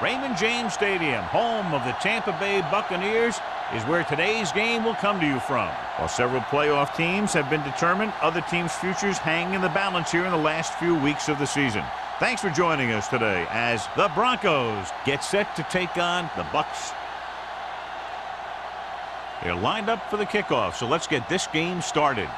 Raymond James Stadium, home of the Tampa Bay Buccaneers, is where today's game will come to you from. While several playoff teams have been determined, other teams' futures hang in the balance here in the last few weeks of the season. Thanks for joining us today as the Broncos get set to take on the Bucs. They're lined up for the kickoff, so let's get this game started.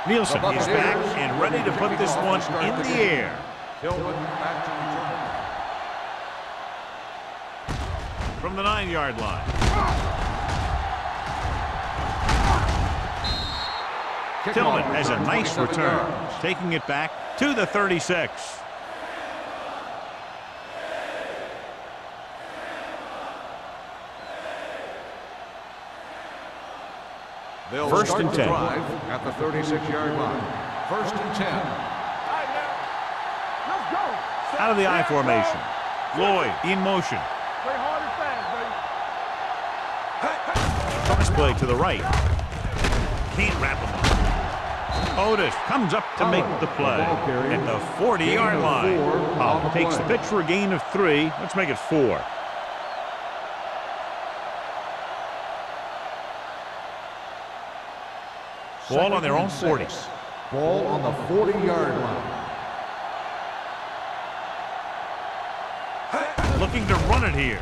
Nielsen is back and ready to put this one in the air. From the 9-yard line. Tillman has a nice return, taking it back to the 36. They'll First and 10 at the 36-yard line. First and 10. Out of the I formation. Lloyd in motion. Play hard and fast, baby. Cross play to the right. Can't wrap him up. Otis comes up to make the play at the 40-yard line. Powell takes the pitch for a gain of 3. Let's make it 4. Ball on their own 40. Ball on the 40-yard line. Looking to run it here.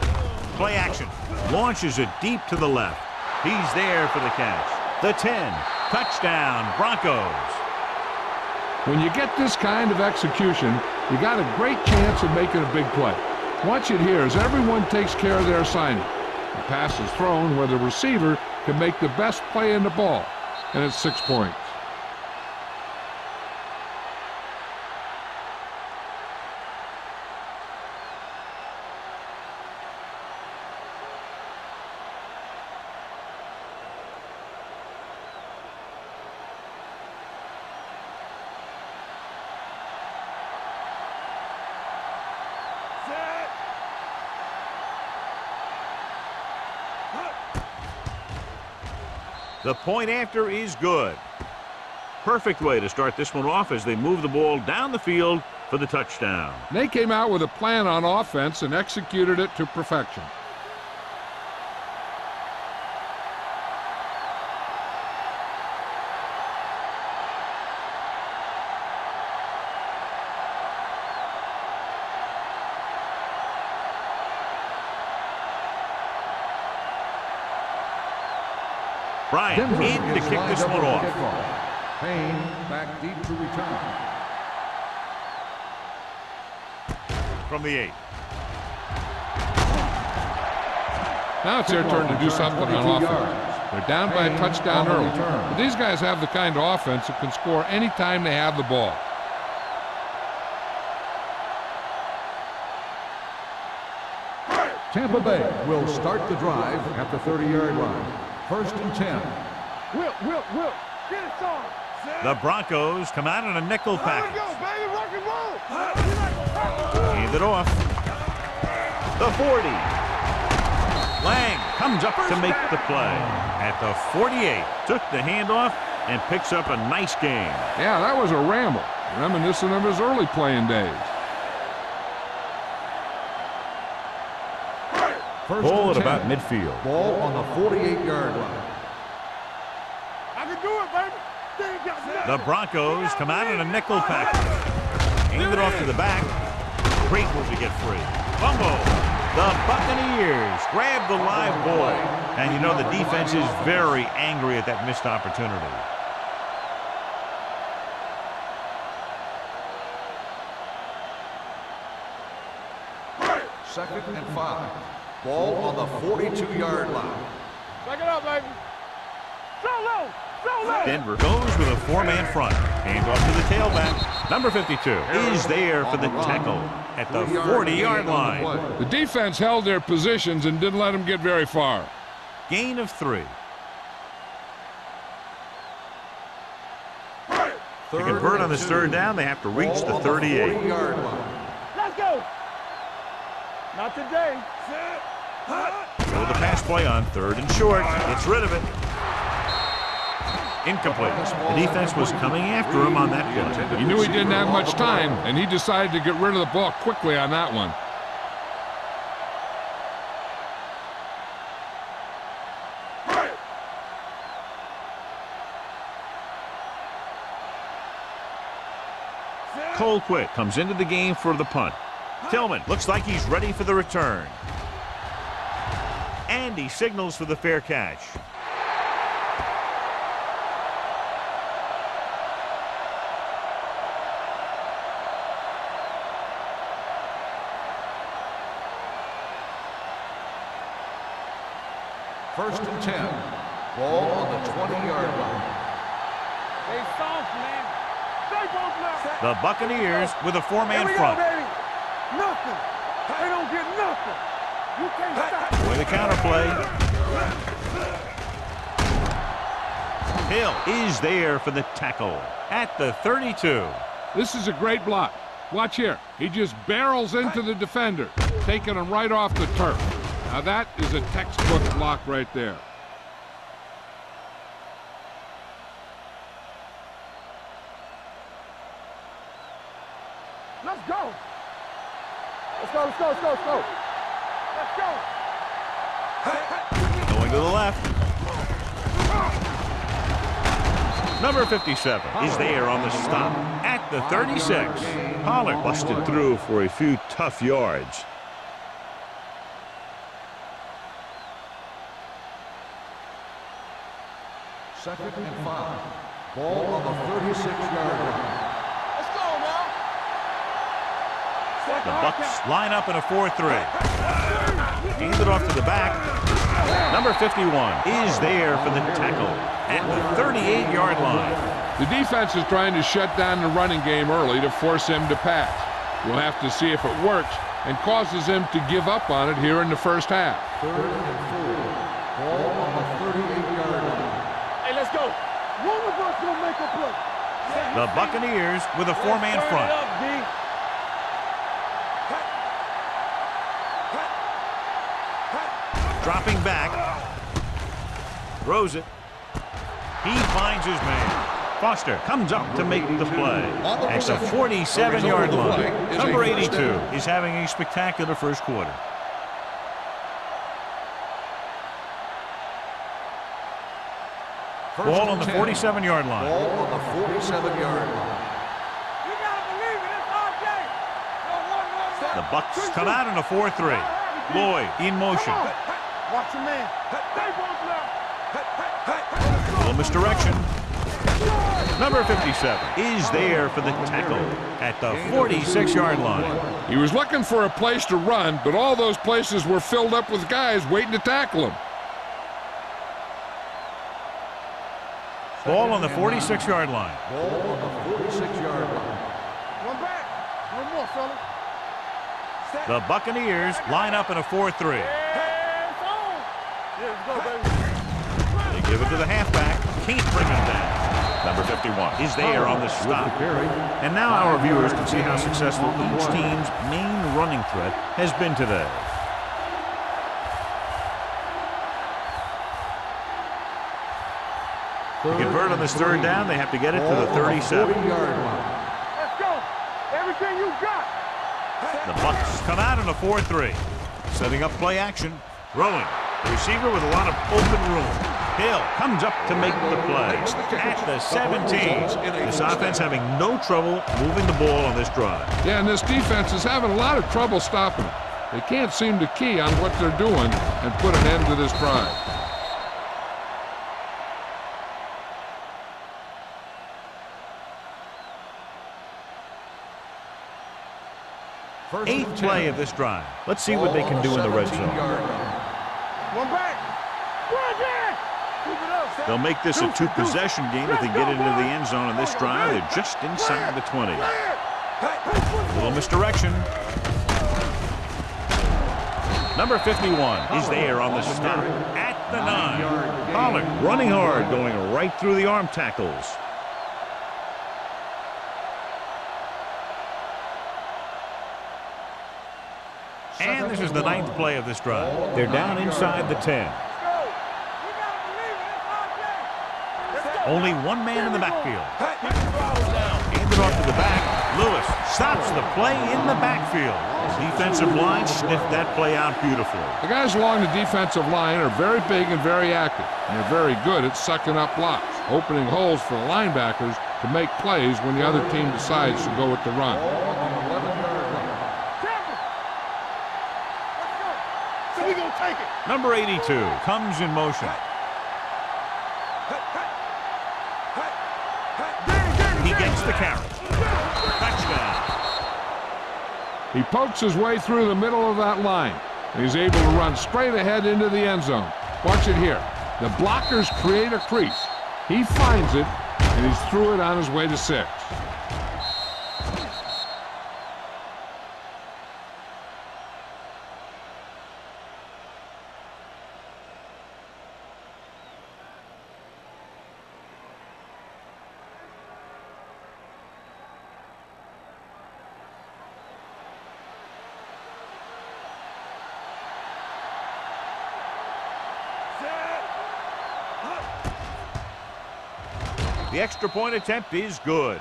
Play action. Launches it deep to the left. He's there for the catch. The 10. Touchdown, Broncos. When you get this kind of execution, you got a great chance of making a big play. Watch it here as everyone takes care of their assignment. The pass is thrown where the receiver can make the best play in the ball. And it's 6 points. The point after is good. Perfect way to start this one off as they move the ball down the field for the touchdown. They came out with a plan on offense and executed it to perfection. Bryant in to kick this one off. Payne back deep to return. From the 8. Now it's their turn to do something on offense. They're down by a touchdown early. But these guys have the kind of offense that can score anytime they have the ball. Tampa Bay will start the drive at the 30-yard line. First and 10. Will, get it on. The Broncos come out in a nickel package. Go, baby, rock and roll. Hand it off. The 40. Lang comes up to make the play. At the 48, took the handoff and picks up a nice gain. Yeah, that was a ramble, reminiscent of his early playing days. Ball at about midfield. Ball on the 48-yard line. I can do it, baby. The Broncos come out in a nickel package. Hand it off to the back. Great move to get free. Fumble. The Buccaneers grab the live ball. And you know the defense is very angry at that missed opportunity. Second and 5. Ball on the 42-yard line. Back it up, baby. Solo. Denver goes with a 4-man front. Hand off to the tailback. Number 52 is there for the tackle at the 40-yard line. The defense held their positions and didn't let them get very far. Gain of 3. To convert on this third down, they have to reach the 38. Let's go. Not today. So the pass play on 3rd and short. Gets rid of it. Incomplete. The defense was coming after him on that play. He knew he didn't have much time, and he decided to get rid of the ball quickly on that one. Colquitt comes into the game for the punt. Tillman looks like he's ready for the return. And he signals for the fair catch. First and 10. Ball on the 20-yard line. Stay soft, man. Stay both left. The Buccaneers with a four-man Here we front. go, baby. Nothing. They don't get nothing. You can't stop. With a counterplay. Hill is there for the tackle at the 32. This is a great block. Watch here. He just barrels into the defender, taking him right off the turf. Now that is a textbook block right there. Let's go. Let's go, let's go, let's go, let's go. Let's go. Going to the left. Number 57 is there on the stop at the 36. Pollard busted through for a few tough yards. Second and 5. Ball on the 36-yard line. Let's go now. The Bucks line up in a 4-3. Hand it off to the back. Number 51 is there for the tackle at the 38-yard line. The defense is trying to shut down the running game early to force him to pass. We'll have to see if it works and causes him to give up on it here in the first half. 3rd and 4. Ball on the 38-yard line. Hey, let's go. One of us will make a play. The Buccaneers with a four-man front. Turn it up, D. Dropping back. Throws it. He finds his man. Foster comes up to make the play. At the 47-yard line. Number 82 is having a spectacular first quarter. Ball on the 47-yard line. Ball on the 47-yard line. You gotta believe it. It's our game. No, The Bucks come out in a 4-3. Lloyd in motion. Watch your man. Stay both left. Little misdirection. Number 57 is there for the tackle at the 46-yard line. He was looking for a place to run, but all those places were filled up with guys waiting to tackle him. Ball on the 46-yard line. Ball on the 46-yard line. One back. One more, fella. The Buccaneers line up in a 4-3. Hands on. Yeah, let's go, baby. They give it to the halfback. Can't bring him down. Number 51 is there on the stop. And now our viewers can see how successful each team's main running threat has been today. To convert on this third down, they have to get it to the 37. Let's go. Everything you got. The Bucks come out in a 4-3. Setting up play action. Throwing. The receiver with a lot of open room. Hill comes up to make the play at the 17. This offense having no trouble moving the ball on this drive. Yeah, and this defense is having a lot of trouble stopping it. They can't seem to key on what they're doing and put an end to this drive. Eighth play of this drive. Let's see what they can do in the red zone. One back. One back. Keep it up. They'll make this a two-possession game if they get into the end zone on this drive. They're just inside the 20. Little misdirection. Number 51 is there on the stop at the 9. Pollard running hard, going right through the arm tackles. And this is is the 9th play of this drive. They're down inside the 10. Only one man in the backfield. Handed off to the back. Lewis stops the play in the backfield. Defensive line sniffed that play out beautifully. The guys along the defensive line are very big and very active, and they're very good at sucking up blocks, opening holes for the linebackers to make plays when the other team decides to go with the run. So we gonna take it. Number 82 comes in motion. He gets the carry. Touchdown. He pokes his way through the middle of that line. And he's able to run straight ahead into the end zone. Watch it here. The blockers create a crease. He finds it, and he's through it on his way to 6. The extra point attempt is good.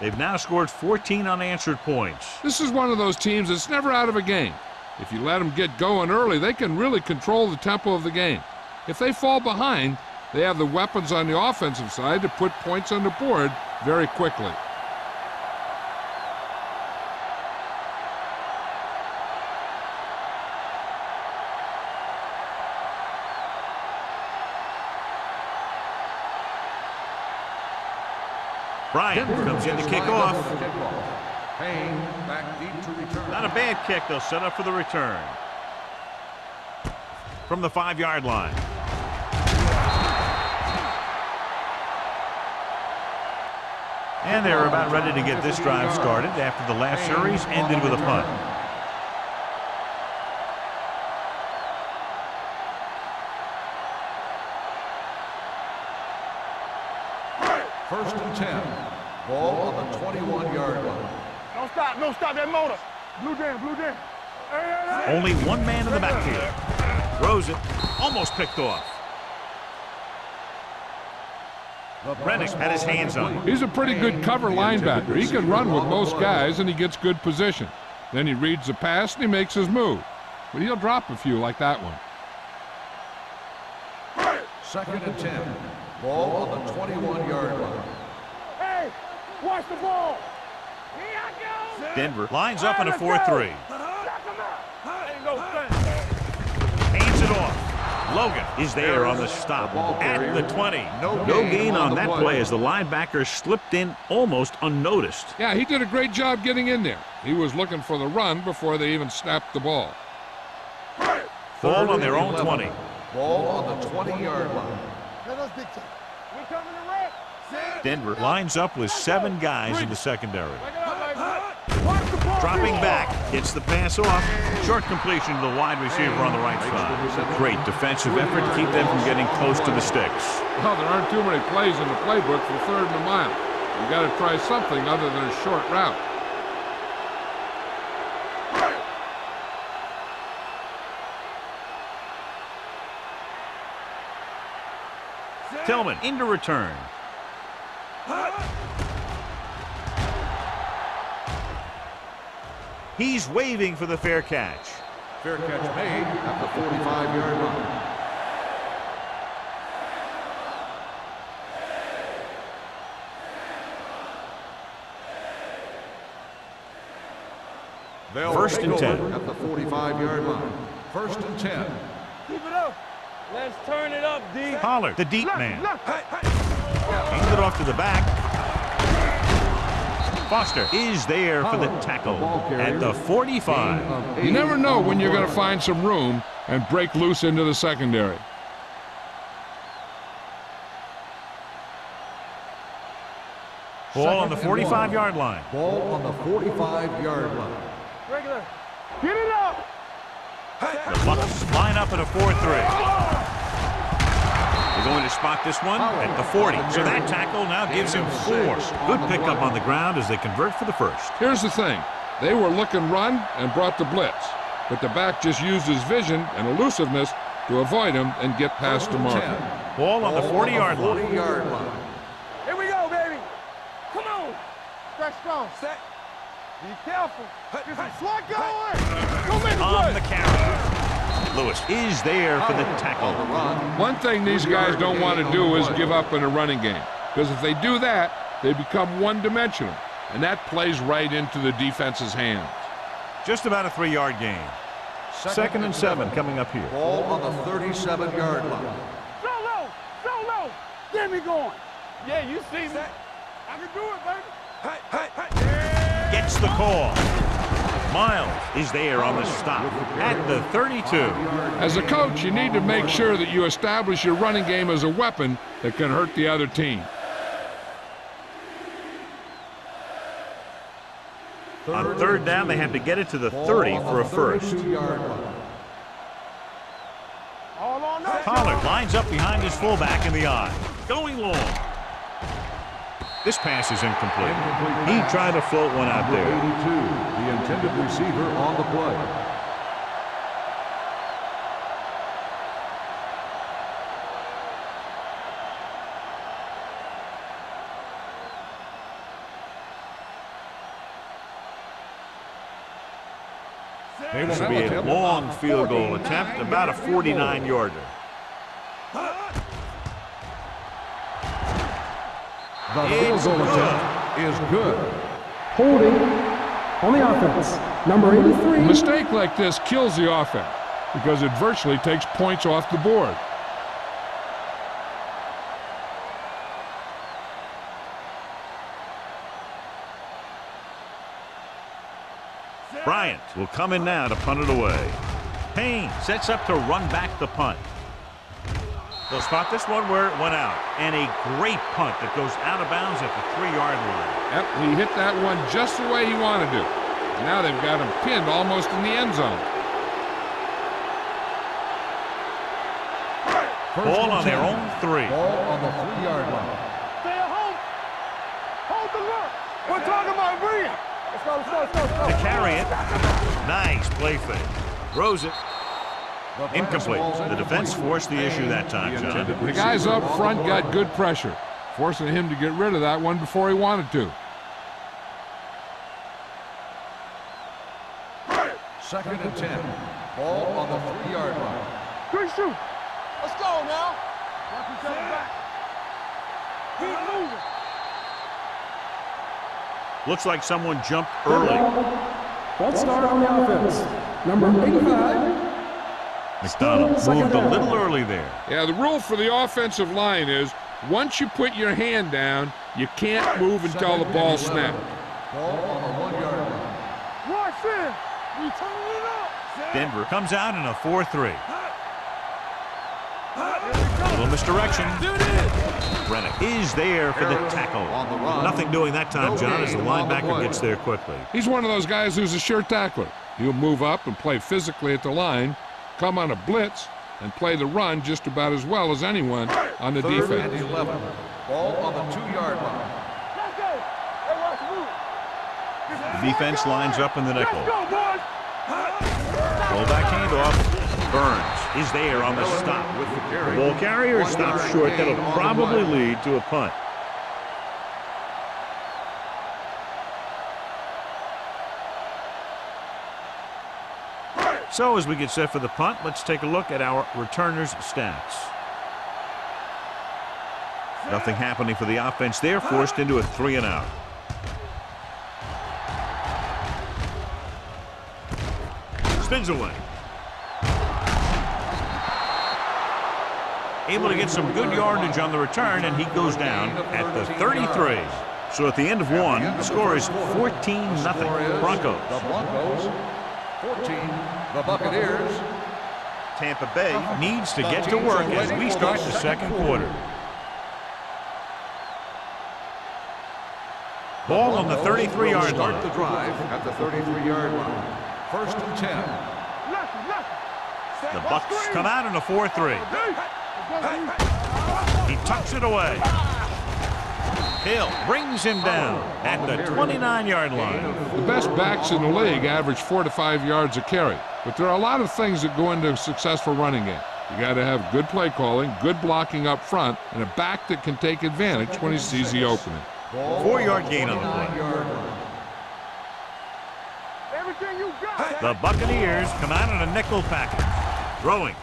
They've now scored 14 unanswered points. This is one of those teams that's never out of a game. If you let them get going early, they can really control the tempo of the game. If they fall behind, they have the weapons on the offensive side to put points on the board very quickly. Bryant comes in to kick off. Payne back deep to return. Not a bad kick. They'll set up for the return. From the 5-yard line. And they're about ready to get this drive started after the last series ended with a punt. First and 10. Ball on the 21-yard line. Don't stop that motor. Blue jam. Only one man in the backfield. Throws it. Almost picked off. Rennick had his hands on it. He's a pretty good cover linebacker. He can run with most guys, and he gets good position. Then he reads the pass, and he makes his move. But he'll drop a few like that one. Second and 10. Ball on the 21-yard line. Hey, watch the ball. Here I go. Denver lines up in a 4-3. Hands it off. Logan is there on the stop at the 20. No gain on that play as the linebacker slipped in almost unnoticed. Yeah, he did a great job getting in there. He was looking for the run before they even snapped the ball. Ball on their own 20. Ball on the 20-yard line. Denver lines up with 7 guys in the secondary. Dropping back, gets the pass off. Short completion to the wide receiver on the right side. Great defensive effort to keep them from getting close to the sticks. Well, there aren't too many plays in the playbook for 3rd and a mile. You got to try something other than a short route. Tillman into return. He's waving for the fair catch. Fair catch made at the 45-yard line. First and 10. At the 45-yard line. First and 10. Keep it up. Let's turn it up, D. Pollard, the deep man. Hands it off to the back. Foster is there for the tackle at the 45. You never know when you're going to find some room and break loose into the secondary. Ball on the 45-yard line. Ball on the 45-yard line. Regular. Get it up. The Bucks line up in a 4-3. They're going to spot this one at the 40. So that tackle now gives him 4. Good pickup on the ground as they convert for the first. Here's the thing. They were looking run and brought the blitz. but the back just used his vision and elusiveness to avoid him and get past the marker. Ball on the 40-yard line. 40-yard line. Here we go, baby. Come on. Stretch strong. Set. Be careful. Get some slot going. Come in. On the carry. Lewis is there for the tackle. One thing these guys don't want to do is give up in a running game, because if they do that, they become one-dimensional, and that plays right into the defense's hands. Just about a 3-yard gain. Second and 7 coming up here. Ball on the 37-yard line. Solo. Get me going. Yeah, you see me. I can do it, baby. Hey. Gets the call. Miles is there on the stop at the 32. As a coach, you need to make sure that you establish your running game as a weapon that can hurt the other team. On third down, they have to get it to the 30 for a first. All on that. Pollard lines up behind his fullback in the eye. Going long. This pass is incomplete. He tried to float one out there. 82, the intended receiver on the play. This will be a long field goal attempt, about a 49-yarder. The field goal attempt is good. Holding on the offense, number 83. A mistake like this kills the offense because it virtually takes points off the board. Bryant will come in now to punt it away. Payne sets up to run back the punt. They'll spot this one where it went out. And a great punt that goes out of bounds at the 3-yard line. Yep, he hit that one just the way he wanted to. Now they've got him pinned almost in the end zone. Ball on their own 3. Ball on the 3-yard line. Stay at home. Hold the look. We're talking about brilliant. Let's go. To carry it. Nice play fake. Throws it. Incomplete. The defense forced the issue that time, John. The guys up front got good pressure, forcing him to get rid of that one before he wanted to. Second and 10. Ball on the 3-yard line. Good shoot. Let's go now. Watch each other back. Keep moving. Looks like someone jumped early. Let's start on the offense, number 85. McDonald moved a little early there. Yeah, the rule for the offensive line is once you put your hand down, you can't move until the ball snaps. Ball on the 1-yard line. Watch in. We turn it up. Denver comes out in a 4-3. A little misdirection. Rennick is there for the tackle. Nothing doing that time, John, as the linebacker gets there quickly. He's one of those guys who's a sure tackler. He'll move up and play physically at the line, come on a blitz, and play the run just about as well as anyone on the Third defense. and 11. Ball on the 2-yard line. Let's go. Hey, watch move. The defense lines up in the nickel. Let's go, boys. Fullback handoff. Burns is there on the stop. With the carry. Ball carrier stops short. That'll probably lead to a punt. So as we get set for the punt, let's take a look at our returners' stats. Nothing happening for the offense there, forced into a 3-and-out. Spins away. Able to get some good yardage on the return, and he goes down at the 33. So at the end of one, the score is 14-0 Broncos. The Broncos, 14, the Buccaneers. Tampa Bay needs to get to work as we start the second quarter. Ball on the 33-yard Start line. the drive at the 33-yard line. First and 10. The Bucs come out in a 4-3. He tucks it away. Hill brings him down at the 29-yard line. The best backs in the league average 4 to 5 yards a carry. But there are a lot of things that go into a successful running game. You got to have good play calling, good blocking up front, and a back that can take advantage when he sees the opening. 4-yard gain on the play. Everything you got. The Buccaneers come out in a nickel package. Throwing.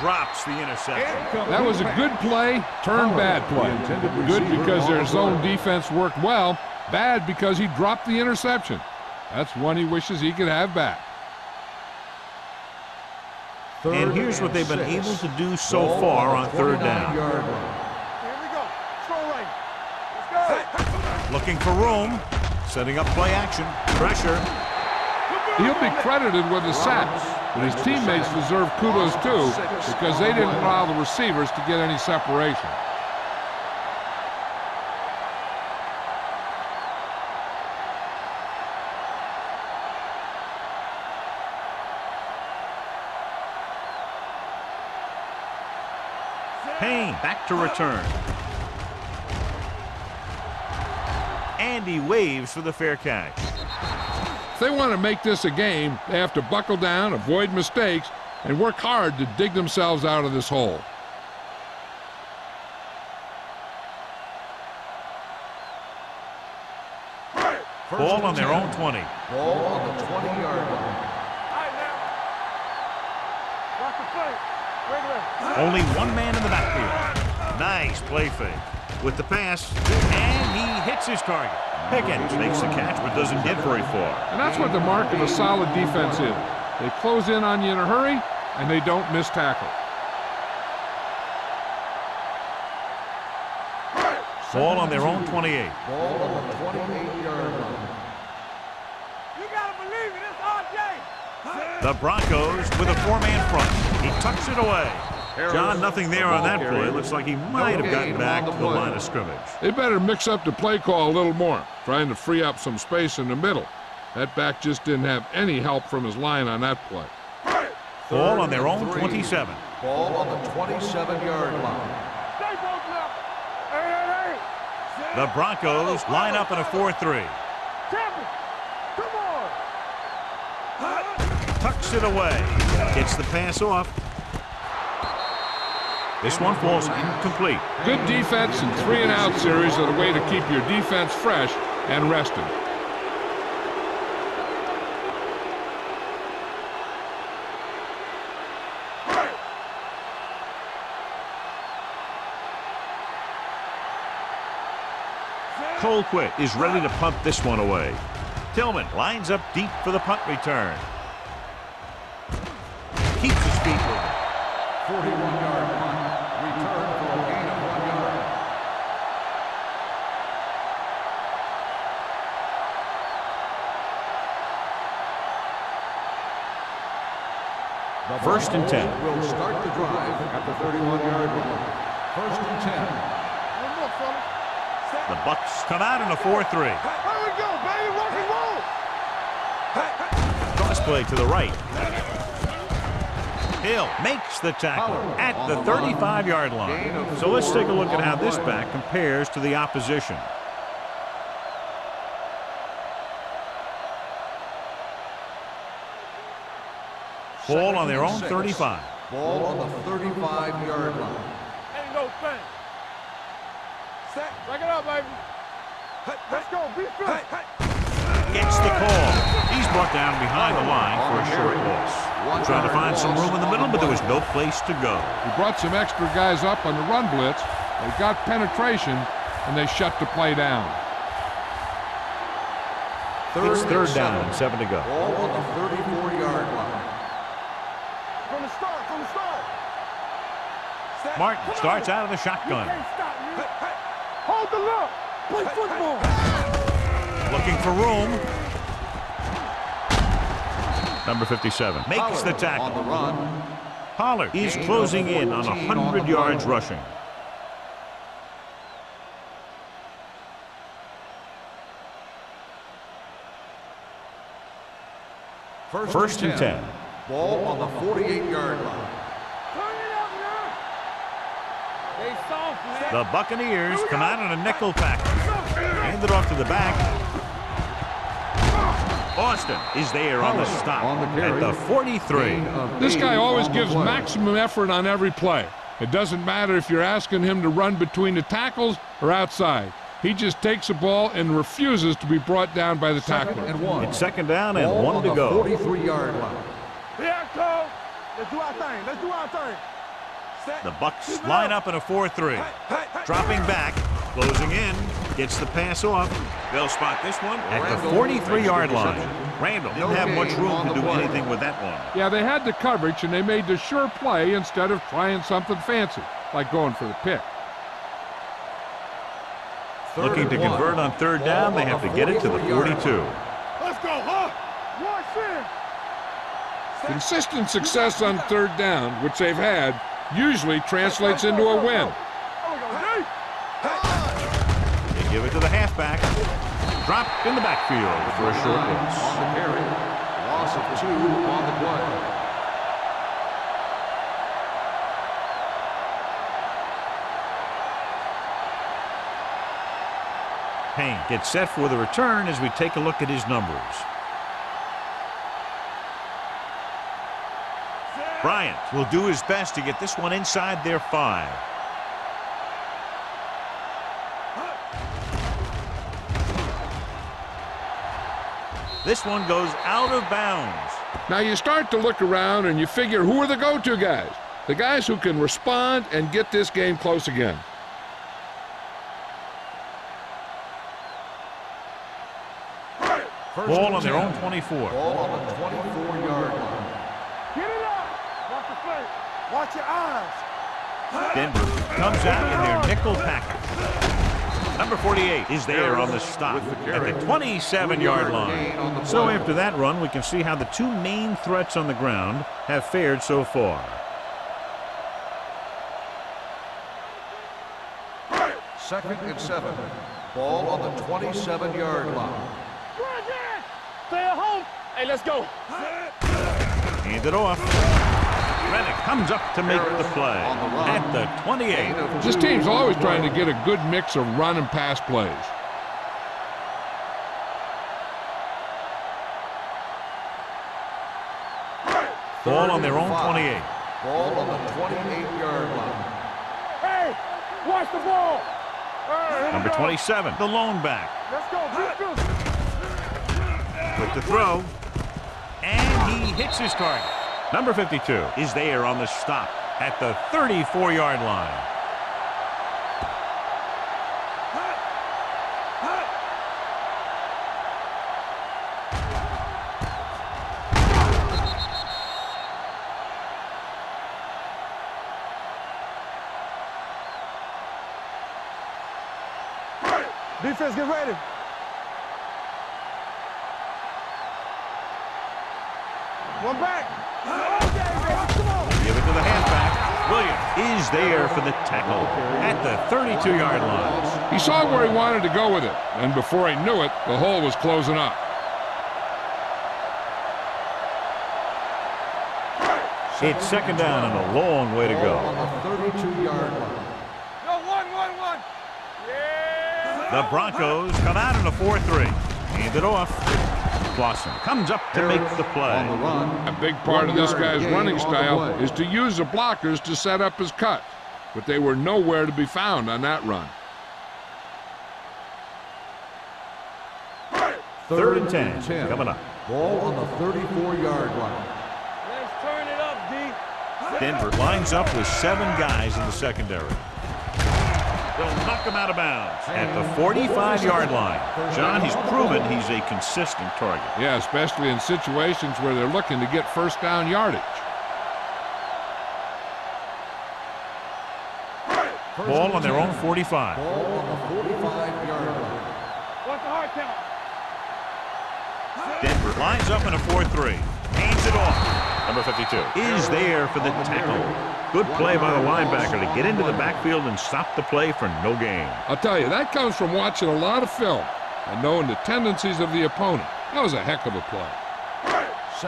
Drops the interception. That was a good play, turned bad play. Good because their zone defense worked well, bad because he dropped the interception. That's one he wishes he could have back. And here's what they've been able to do so far on third down. Here we go. Throw right. Let's go. Looking for room. Setting up play action. Pressure. He'll be credited with the sack, but his teammates deserve kudos too because they didn't allow the receivers to get any separation. Payne back to return. And he waves for the fair catch. If they want to make this a game, they have to buckle down, avoid mistakes, and work hard to dig themselves out of this hole. Ball on their own 20. Ball on the 20-yard line. All right, now. Watch the play. Regular. Only one man in the backfield. Nice play fake. With the pass, and he hits his target. Pickens makes the catch, but doesn't get very far. And that's what the mark of a solid defense is. They close in on you in a hurry, and they don't miss tackle. Ball on their own 28. Ball on the 28-yard line. You gotta believe it. It's RJ. The Broncos with a 4-man front. He tucks it away. John, nothing there on that play. Looks like he might have gotten back to the line of scrimmage. They better mix up the play call a little more, trying to free up some space in the middle. That back just didn't have any help from his line on that play. Ball on their own 27. Ball on the 27-yard line. Stay broken up. Hey. The Broncos line up in a 4-3. Champion. Come on. Tucks it away. Gets the pass off. This one falls incomplete. Good defense and 3-and-out series are the way to keep your defense fresh and rested. Colquitt is ready to punt this one away. Tillman lines up deep for the punt return. Keeps his feet moving. 41-yard punt. Return for a gain of 1 yard. First and 10. Will start the drive at the 31-yard line. First and 10. One more, fella. The Bucs come out in a 4-3. Here we go, baby. Rock and roll. Cross play to the right. Hill makes the tackle at the 35-yard line. So let's take a look at how this back compares to the opposition. Ball on their own 35. Ball on the 35-yard line. Ain't no thing. Set. Back it up, baby. Let's go. Be fit. Gets the call. He's brought down behind the line for a short loss. Trying to find some room in the middle, but there was no place to go. He brought some extra guys up on the run blitz. They got penetration, and they shut the play down. It's third down and 7 to go. Ball on the 34-yard line. From the start. Set. Martin starts out of the shotgun. Can't stop me. Hold the look. Play football. Looking for room. Number 57 makes the On the tackle. run. Pollard is closing in on 100 yards rushing. First and 10. Ball on the 48-yard line. Turn it up now. They soft, man. The Buccaneers come out in a nickel package. Hand it off to the back. Austin is there on the stop on the carry. at the 43. This guy always gives maximum effort on every play. It doesn't matter if you're asking him to run between the tackles or outside. He just takes the ball and refuses to be brought down by the tackler. It's second down and Ball 1 to on go. the 43-yard line. Here, Cole. Let's do our thing. Let's do our thing. The Bucks line up in a 4-3. Dropping back, closing in, gets the pass off. They'll spot this one at the 43-yard line. Randall didn't have much room to do anything with that one. Yeah, they had the coverage, and they made the sure play instead of trying something fancy, like going for the pick. Looking to convert on third down, they have to get it to the 42. Let's go, huh? Consistent success on third down, which they've had, usually translates into a win. They give it to the halfback. Dropped in the backfield for a short loss. On the carry. Loss of 2 on the play. Payne gets set for the return as we take a look at his numbers. Bryant will do his best to get this one inside their 5. This one goes out of bounds. Now you start to look around and you figure, who are the go-to guys? The guys who can respond and get this game close again. Ball on their own 24. Ball on the 24-yard line. Get it up. Watch the play. Watch your eyes. Denver comes out in their nickel package. Number 48 is there on the stop at the 27-yard line. So after that run, we can see how the two main threats on the ground have fared so far. Second and 7. Ball on the 27-yard line. Stay at home. Hey, let's go. Hand it off. Reddick comes up to make the play at the 28. This team's always trying to get a good mix of run and pass plays. Ball on their own 28. Ball on the 28-yard line. Hey, watch the ball. Number 27, the lone back. Let's go. With the throw. And he hits his target. Number 52 is there on the stop at the 34-yard line. Defense, get ready. One back. Give it to the halfback. Williams is there for the tackle at the 32-yard line. He saw where he wanted to go with it, and before he knew it, the hole was closing up. It's second down and a long way to go. On the 32-yard line. One. Yeah. The Broncos come out in a 4-3. Hand it off. Clausen comes up to make the play. On the run. A big part of this guy's running style is to use the blockers to set up his cut, but they were nowhere to be found on that run. Third and 10 coming up. Ball on the 34-yard line. Let's turn it up, D. Denver lines up with 7 guys in the secondary. They'll knock him out of bounds at the 45-yard line. John, he's proven he's a consistent target. Yeah, especially in situations where they're looking to get first down yardage. Ball on their own 45. Ball on the 45-yard line. What's the hard count? Denver lines up in a 4-3. Hands it off. Number 52 is there for the tackle. Good play by the linebacker to get into the backfield and stop the play for no gain. I'll tell you, that comes from watching a lot of film and knowing the tendencies of the opponent. That was a heck of a play.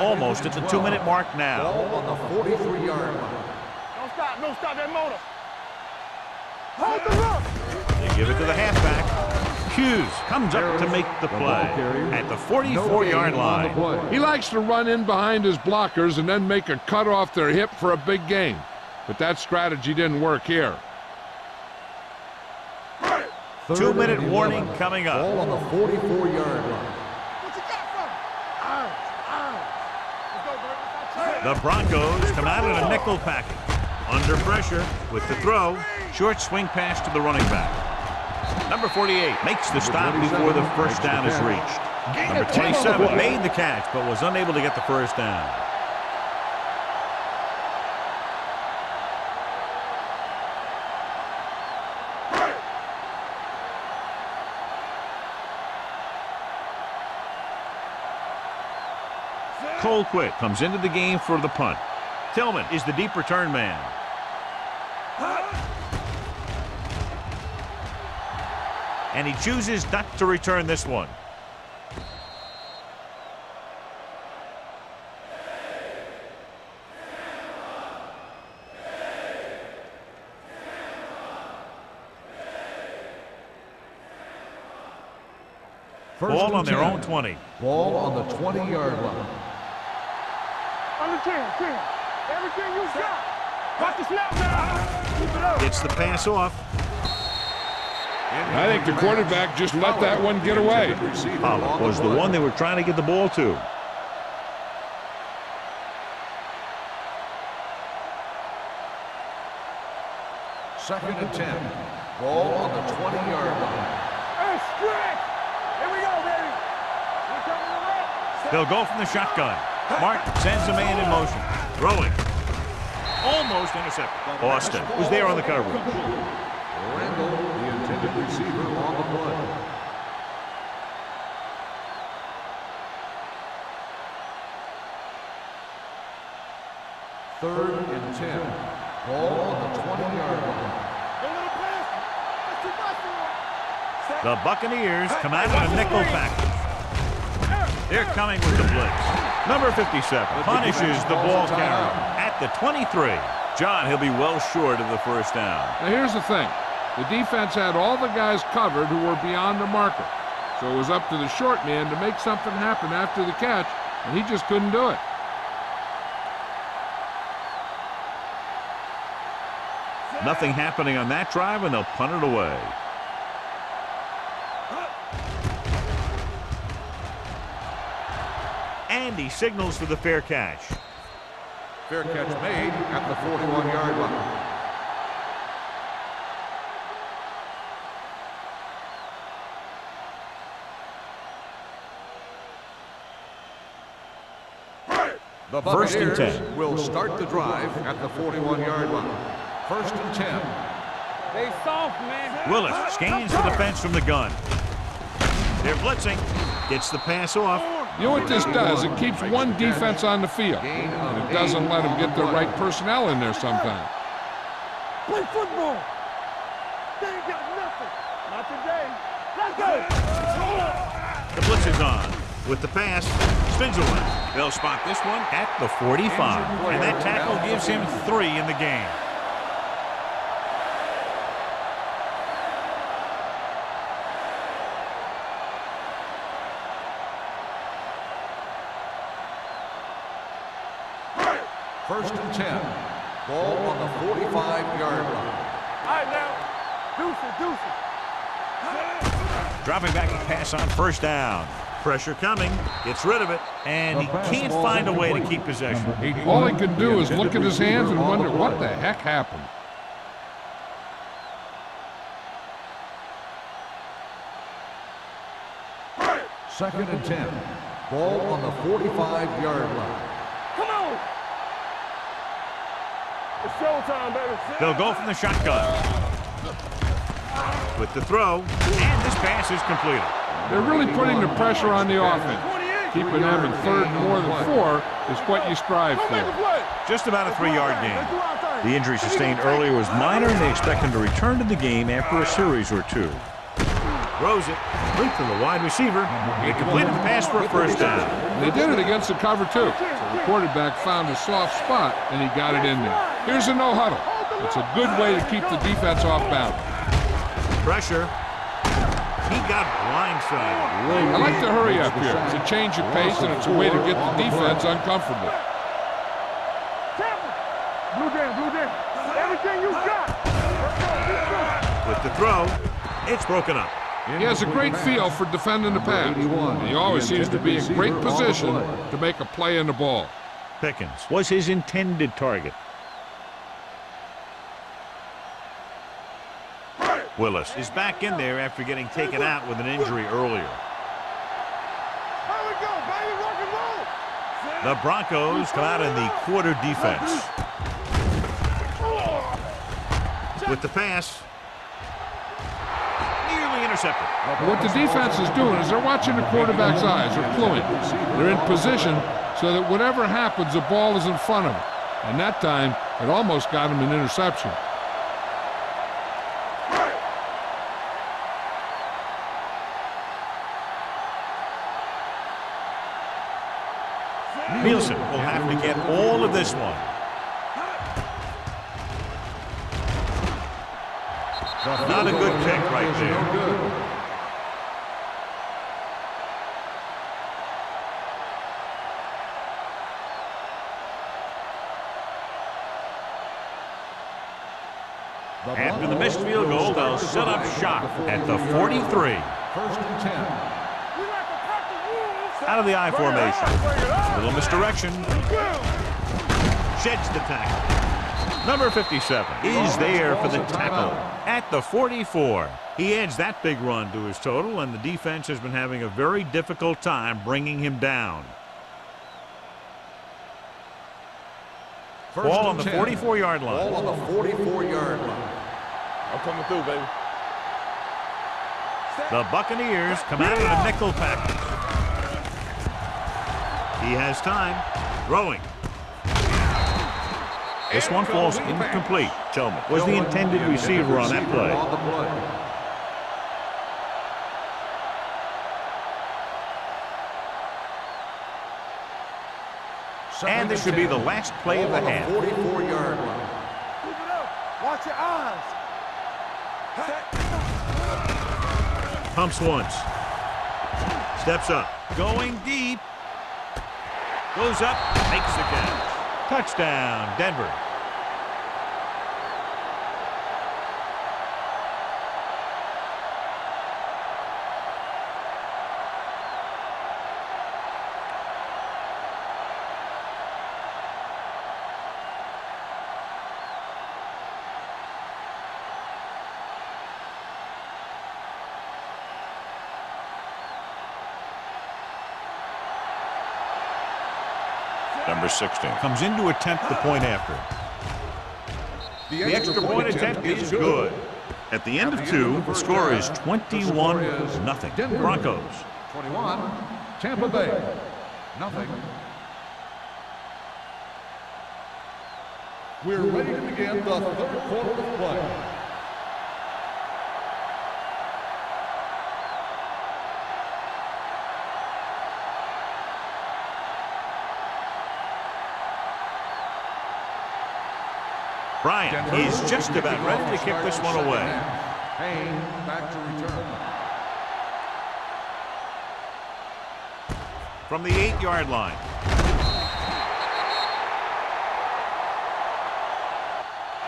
Almost at the 2-minute mark now. Ball on the 43-yard line. Don't stop that motor. Hold the look. They give it to the halfback. Hughes comes up to make the play at the 44-yard line. He likes to run in behind his blockers and then make a cut off their hip for a big gain. But that strategy didn't work here. 2-minute warning coming up. Ball on the 44-yard line. The Broncos come out in a nickel package. Under pressure with the throw. Short swing pass to the running back. Number 48 makes the stop before the first down is reached. Number 27 made the catch but was unable to get the first down. Colquitt comes into the game for the punt. Tillman is the deep return man. And he chooses not to return this one. Ball on their own 20. Ball on the 20-yard line. Under 10. Everything you got. Got the snap now. Keep it up. Gets the pass off. I think the quarterback just let that one get away. Pollock was the one they were trying to get the ball to. Second and 10. Ball on the 20-yard line. Hey, stretch. Here we go, baby. We're coming to right. They'll go from the shotgun. Martin sends a man in motion. Throwing. Almost intercepted. Austin was there on the coverage. Randall, the intended receiver, on the play. Third and 10. Ball on the 20-yard line. The Buccaneers come out in a nickel package. They're coming with the blitz. Number 57 punishes the ball carrier at the 23. John, he'll be well short of the first down. Now here's the thing. The defense had all the guys covered who were beyond the marker. So it was up to the short man to make something happen after the catch, and he just couldn't do it. Nothing happening on that drive, and they'll punt it away. And he signals for the fair catch. Fair catch made at the 41-yard line. The First and 10. Will start the drive at the 41-yard line. First and 10. They soft, man. Willis scans the defense from the gun. They're blitzing. Gets the pass off. You know what this does? It keeps one defense on the field, and it doesn't let them get the right personnel in there sometimes. Play football. They ain't got nothing. Not today. Let's go. The blitz is on. With the pass, spins away. They'll spot this one at the 45. And that tackle gives him 3 in the game. First and 10. Ball on the 45-yard line. All right, now. Deuces. Dropping back and pass on first down. Pressure coming. Gets rid of it. And he can't find a way to keep possession. All he can do is look at his hands and wonder what the heck happened. Second and 10. Ball on the 45-yard line. Come on. It's showtime, baby. They'll go from the shotgun. With the throw. And this pass is completed. They're really putting the pressure on the offense. Keeping them in third and more than 4 is what you strive for. Just about a 3-yard gain. The injury sustained earlier was minor, and they expect him to return to the game after a series or 2. Throws it. Link to the wide receiver. He completed the pass for a first down. They did it against the cover, too. So the quarterback found a soft spot, and he got it in there. Here's a no-huddle. It's a good way to keep the defense off balance. Pressure. He got blindsided. I like to hurry up here. It's a change of pace, and it's a way to get the defense uncomfortable. Blue down. Everything you got. With the throw, it's broken up. He has a great feel for defending the pass. He always seems to be in great position to make a play in the ball. Pickens was his intended target. Willis is back in there after getting taken out with an injury earlier. Here we go, baby, rock and roll. The Broncos come out in the quarter defense. With the pass. Nearly intercepted. What the defense is doing is they're watching the quarterback's eyes. They're cluing. They're in position so that whatever happens, the ball is in front of them. And that time, it almost got him an interception. Nielsen will have to get all of this one. Not a good kick right there. After the missed field goal, they'll set up shop at the 43. First and 10. Out of the I formation. Little misdirection. Sheds the tackle. Number 57 is there for the tackle at the 44. He adds that big run to his total, and the defense has been having a very difficult time bringing him down. Ball on the 44-yard line. Ball on the 44-yard line. I'm coming through, baby. The Buccaneers come out in a nickel package. He has time. Throwing. This one falls incomplete. Tillman was the intended receiver on that play. And this should be the last play of the half. 44-yard line. Keep it up. Watch your eyes. Pumps once. Steps up. Going deep. Goes up. Makes the catch. Touchdown, Denver. Number 16 comes in to attempt the point after. The extra point attempt is good. At the end of two, the score is 21-0. Broncos. 21, Tampa Bay, nothing. We're ready to begin the third quarter of play. Bryant is just about ready to kick this one away. Payne back to return. From the 8-yard line.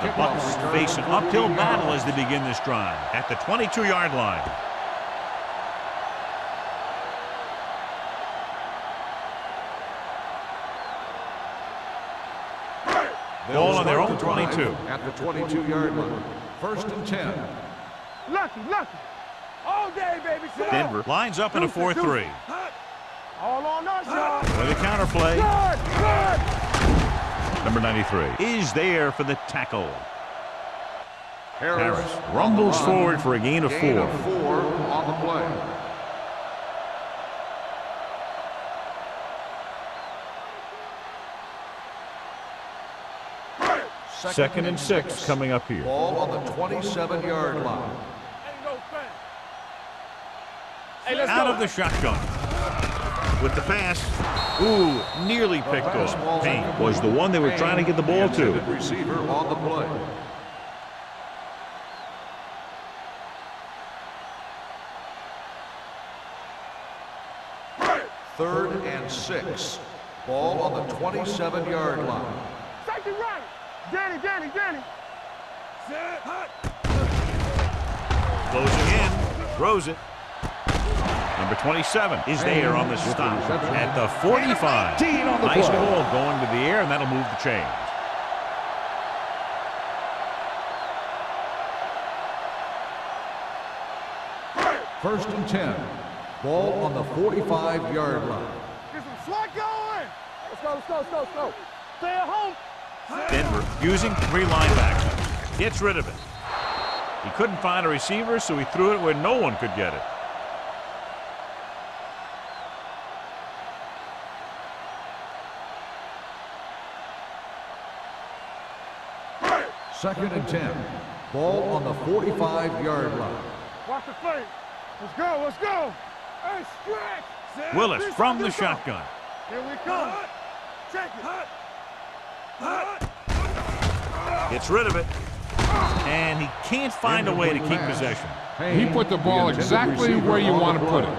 The Bucs face an uphill battle as they begin this drive at the 22-yard line. Ball on their own 22. At the 22-yard line. First and 10. Lucky. All day, baby. Denver lines up in a 4-3. All on us, y'all. With a counter play. Good. Number 93 is there for the tackle. Harris rumbles forward for a gain of 4. Gain of 4 on the play. Second and 6 coming up here. Ball on the 27-yard line. Out of the shotgun. With the pass. Ooh, nearly picked off. Payne was the one they were trying to get the ball to. Receiver on the play. 3rd and 6. Ball on the 27-yard line. Safety right. Danny. Closing in, throws it. Number 27 is there on the stop at the 45. Nice ball going to the air, and that'll move the chains. First and 10. Ball on the 45-yard line. Get some slot going. Let's go. Stay at home. Denver using 3 linebackers. Gets rid of it. He couldn't find a receiver, so he threw it where no one could get it. Second and 10. Ball on the 45-yard line. Watch the face. Let's go. Hey, stretch. Willis from the shotgun. Here we come. Check it. Gets rid of it. And he can't find a way to keep possession. He put the ball exactly where you want to put it.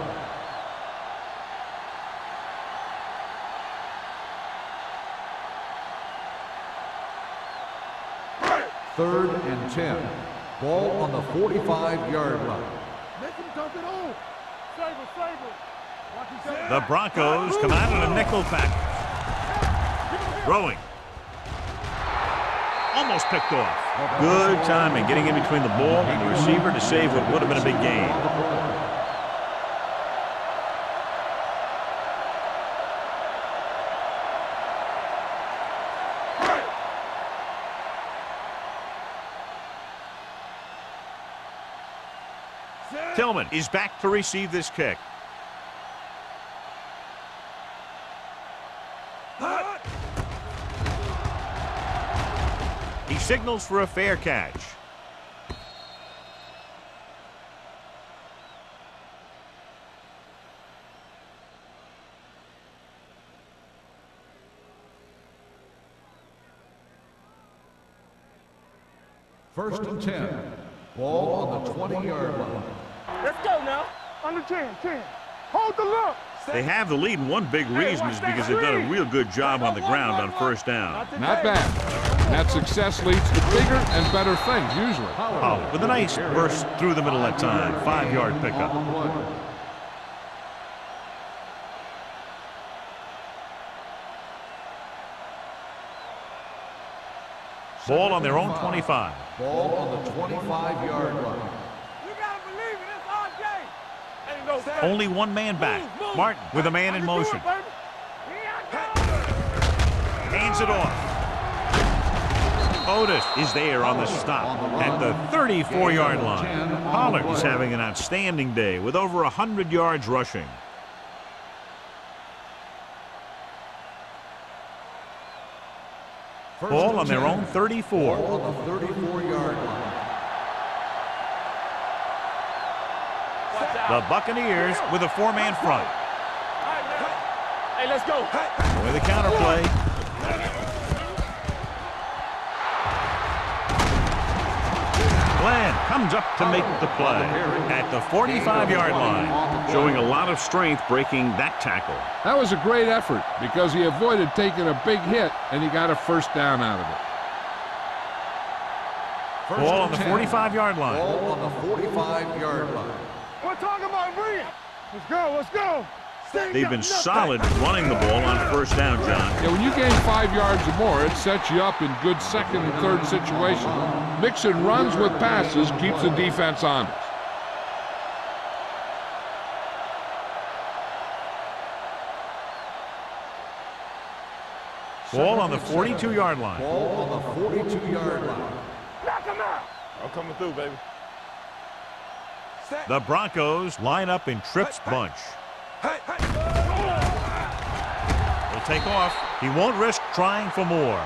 Third and 10. Ball on the 45-yard line. Make him dump it on. Saber. The Broncos come out in a nickel package. Throwing. Almost picked off. Good timing, getting in between the ball and the receiver to save what would have been a big gain. Tillman is back to receive this kick. He signals for a fair catch. First and 10. Ball on the 20-yard line. Let's go now. Under 10. Hold the look. They have the lead, and one big reason is because they've done a real good job on the ground on first down. Not bad. That success leads to bigger and better things, usually. Oh, with a nice burst through the middle that time. 5-yard pickup. Ball on their own 25. Ball on the 25-yard line. You gotta believe it. It's our day. Ain't no sense. Only one man back. Martin with a man in motion. Hands it off. Otis is there on the stop at the 34-yard line. Pollard is having an outstanding day with over 100 yards rushing. Ball on their own 34. Ball on the 34-yard line. The Buccaneers with a 4-man front. Hey, let's go. With a counter play. Glenn comes up to make the play at the 45-yard line, showing a lot of strength breaking that tackle. That was a great effort because he avoided taking a big hit, and he got a first down out of it. Ball on the 45-yard line. Ball on the 45-yard line. We're talking about brilliant. Let's go. They've been solid running the ball on first down, John. Yeah, when you gain 5 yards or more, it sets you up in good second and third situations. Mixing runs with passes keeps the defense honest. Ball on the 42-yard line. Ball on the 42-yard line. Knock him out. I'm coming through, baby. The Broncos line up in Tripp's bunch. He'll take off. He won't risk trying for more.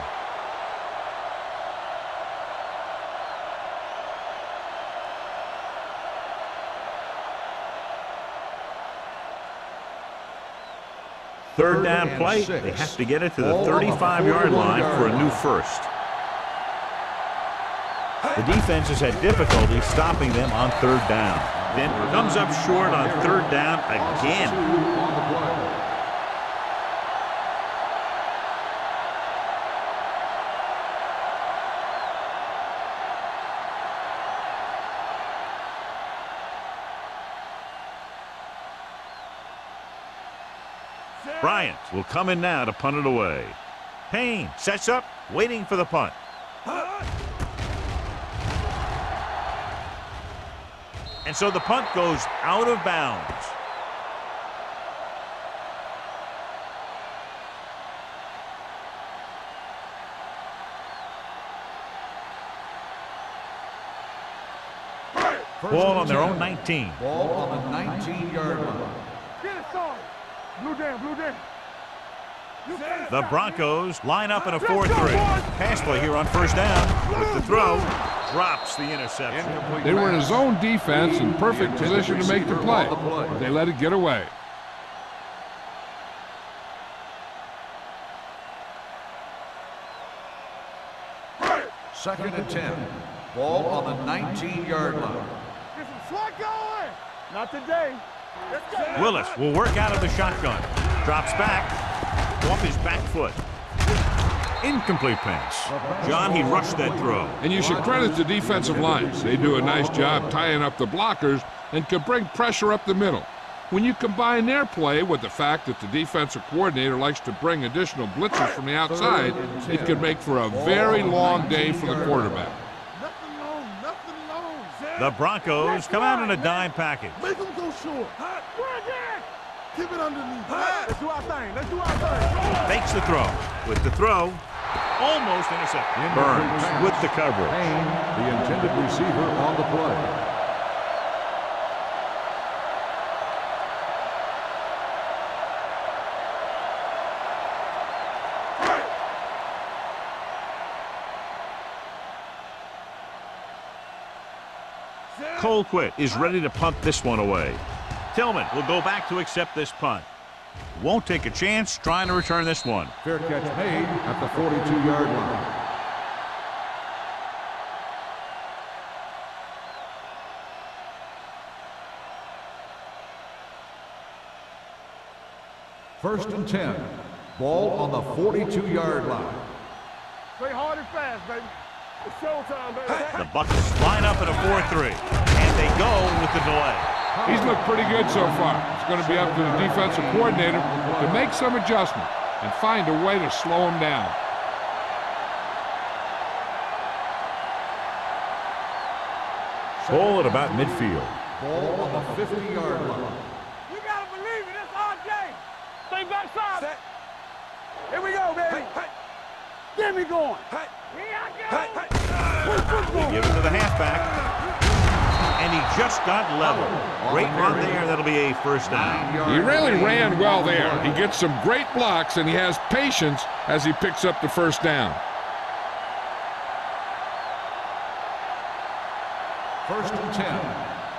Third down play. They have to get it to the 35-yard line for a new first. The defense has had difficulty stopping them on third down. Denver comes up short on third down again. Bryant will come in now to punt it away. Payne sets up, waiting for the punt. And so the punt goes out of bounds. Ball on their own 19. Ball on the 19-yard line. Get it started. Blue down, blue down. The Broncos line up in a 4-3. Pass play here on first down. With the throw, drops the interception. They were in a zone defense in perfect position to make the play. They let it get away. Second and 10. Ball on the 19-yard line. Get some slot going. Not today. Let's go. Willis will work out of the shotgun. Drops back, off his back foot. Incomplete pass. John, he rushed that throw. And you should credit the defensive lines. They do a nice job tying up the blockers and can bring pressure up the middle. When you combine their play with the fact that the defensive coordinator likes to bring additional blitzers from the outside, it could make for a very long day for the quarterback. Nothing long, nothing long. The Broncos come out in a dime package. Make them go short. Keep it underneath. Let's do our thing. Let's do our thing. Fakes the throw. With the throw, almost intercepted. Burns with the coverage. Payne, the intended receiver on the play. Colquitt is ready to punt this one away. Tillman will go back to accept this punt. Won't take a chance trying to return this one. Fair catch made at the 42-yard line. First and 10. Ball on the 42-yard line. Play hard and fast, baby. It's showtime, baby. The Bucs line up in a 4-3, and they go with the delay. He's looked pretty good so far. It's going to be up to the defensive coordinator to make some adjustment and find a way to slow him down. Ball at about midfield. Ball on the 50-yard line. You gotta believe it. It's RJ. Stay backside. Set. Here we go, baby. Get me going. Here I go. They give it to the halfback. And he just got level. Great run there. That'll be a first down. He really ran well there. He gets some great blocks, and he has patience as he picks up the first down. First and 10.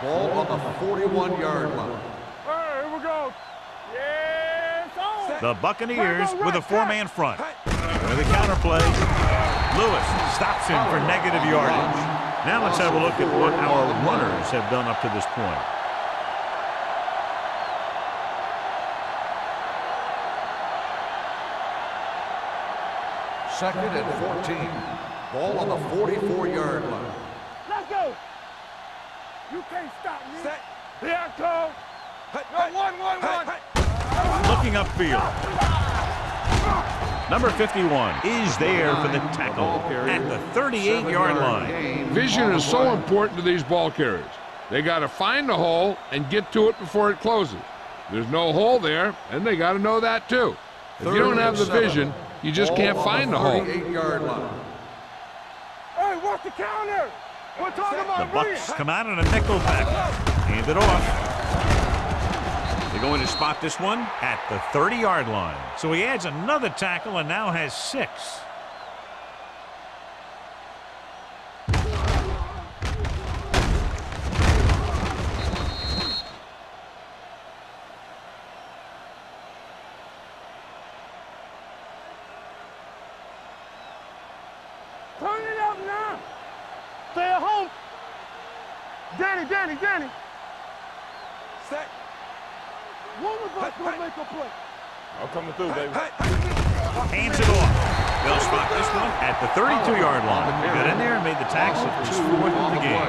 Ball on the 41-yard line. All right, here we go. Yes, on. The Buccaneers with a four-man front. With a counterplay. Lewis stops him for negative yardage. Now let's have a look at what our runners have done up to this point. Second and 14. Ball on the 44-yard line. Let's go. You can't stop me. Set. Here I come. No, one. Looking upfield. Number 51 is there for the tackle at the 38-yard line. Vision is so important to these ball carriers. They got to find the hole and get to it before it closes. There's no hole there, and they got to know that too. If you don't have the vision, you just can't find the hole. 38-yard line. Hey, what's the counter? We're talking about The Bucs come out in a nickel pack. Hand it off. They're going to spot this one at the 30-yard line. So he adds another tackle and now has 6. Turn it up now. Stay at home. Danny. Set. One of us gonna make a play. I'm coming through, baby. Hands it off. They'll spot this one at the 32-yard line. He got in there and made the tackle. His 4th of the game.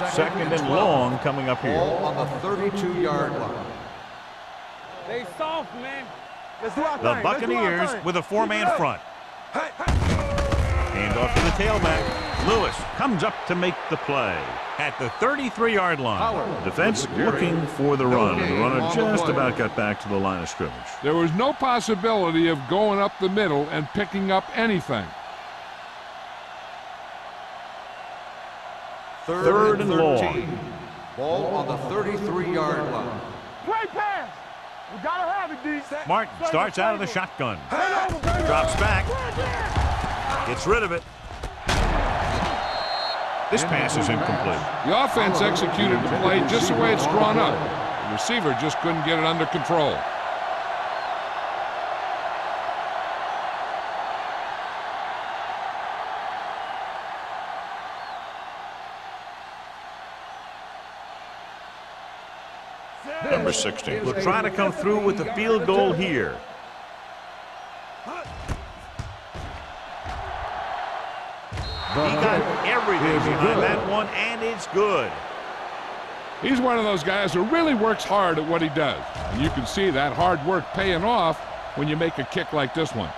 Second and long coming up here. Ball on the 32-yard line. They soft, man. The Buccaneers with a four-man front. Hand off to the tailback. Lewis comes up to make the play at the 33-yard line. The defense looking for the run. The runner just about got back to the line of scrimmage. There was no possibility of going up the middle and picking up anything. Third and long. Ball on the 33-yard line. Play pass. We gotta have it, D. Martin starts out of the shotgun. Drops back. Gets rid of it. This pass is incomplete. The offense executed the play just the way it's drawn up. The receiver just couldn't get it under control. Number 16 will try to come through with the field goal here. He got everything behind that one, and it's good. He's one of those guys who really works hard at what he does. And you can see that hard work paying off when you make a kick like this one.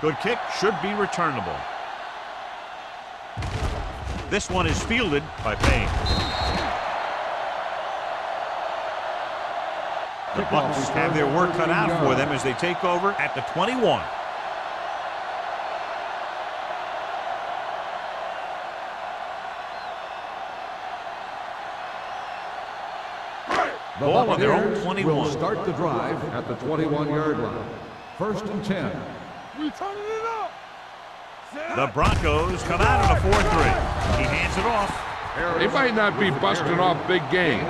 Good kick, should be returnable. This one is fielded by Payne. The Bucs have their work cut out for them as they take over at the 21. The Ball on their own Buccaneers 21. will start the drive at the 21-yard line. First and 10. We turning it up. The Broncos come out on a 4-3. He hands it off. They might not be busting off big game.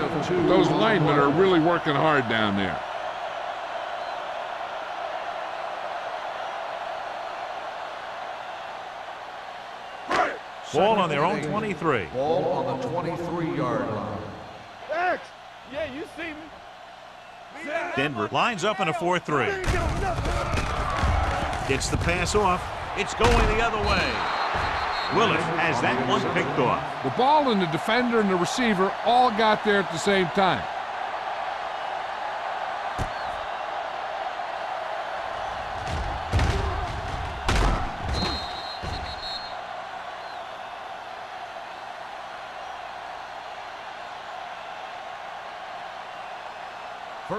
Those linemen are really working hard down there. Ball on their own 23. Ball on the 23-yard line. X. Yeah, you see me. Denver lines up in a 4-3. Gets the pass off. It's going the other way. Willis has that one picked off. The ball and the defender and the receiver all got there at the same time.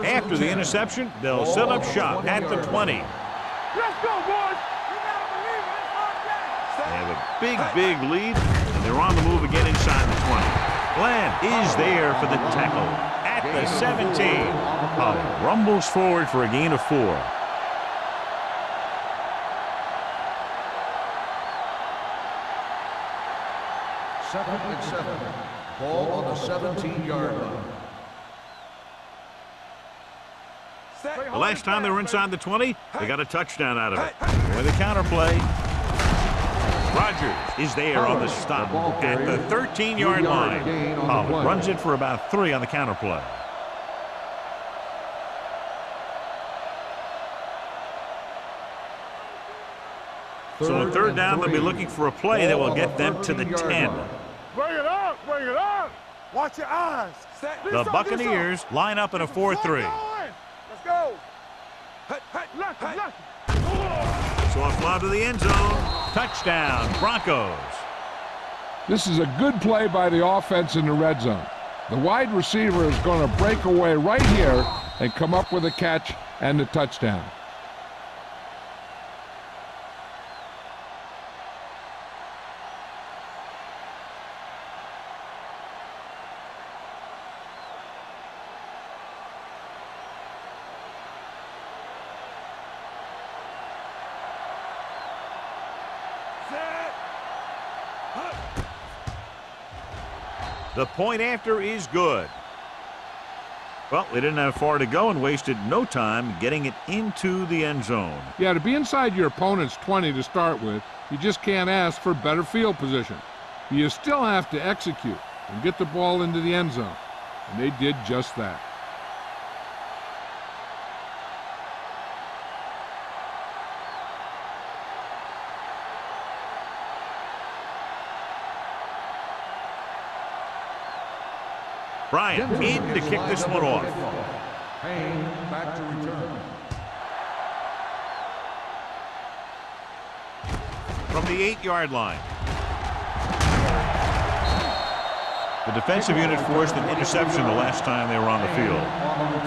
After the interception, they'll set up shop at the 20. Let's go, boys. You gotta believe it. It's our game. They have a big lead, and they're on the move again inside the 20. Glenn is there for the tackle at the 17. Rumbles forward for a gain of 4. Second and 7. Ball on the 17-yard line. The last time they were inside the 20, they got a touchdown out of it. With a counter play, Rogers is there on the stop at the 13-yard line. Pollard runs it for about 3 on the counter play. So on third down, they'll be looking for a play that will get them to the 10. Bring it up. Bring it up. Watch your eyes. The Buccaneers line up in a 4-3. Let's go. Lucky. So a fly to the end zone. Touchdown, Broncos. This is a good play by the offense in the red zone. The wide receiver is going to break away right here and come up with a catch and the touchdown. The point after is good. Well, they didn't have far to go and wasted no time getting it into the end zone. Yeah, to be inside your opponent's 20 to start with, you just can't ask for better field position. You still have to execute and get the ball into the end zone. And they did just that. Bryant in to kick this one off. Payne back to return. From the 8-yard line. The defensive unit forced an interception the last time they were on the field. On the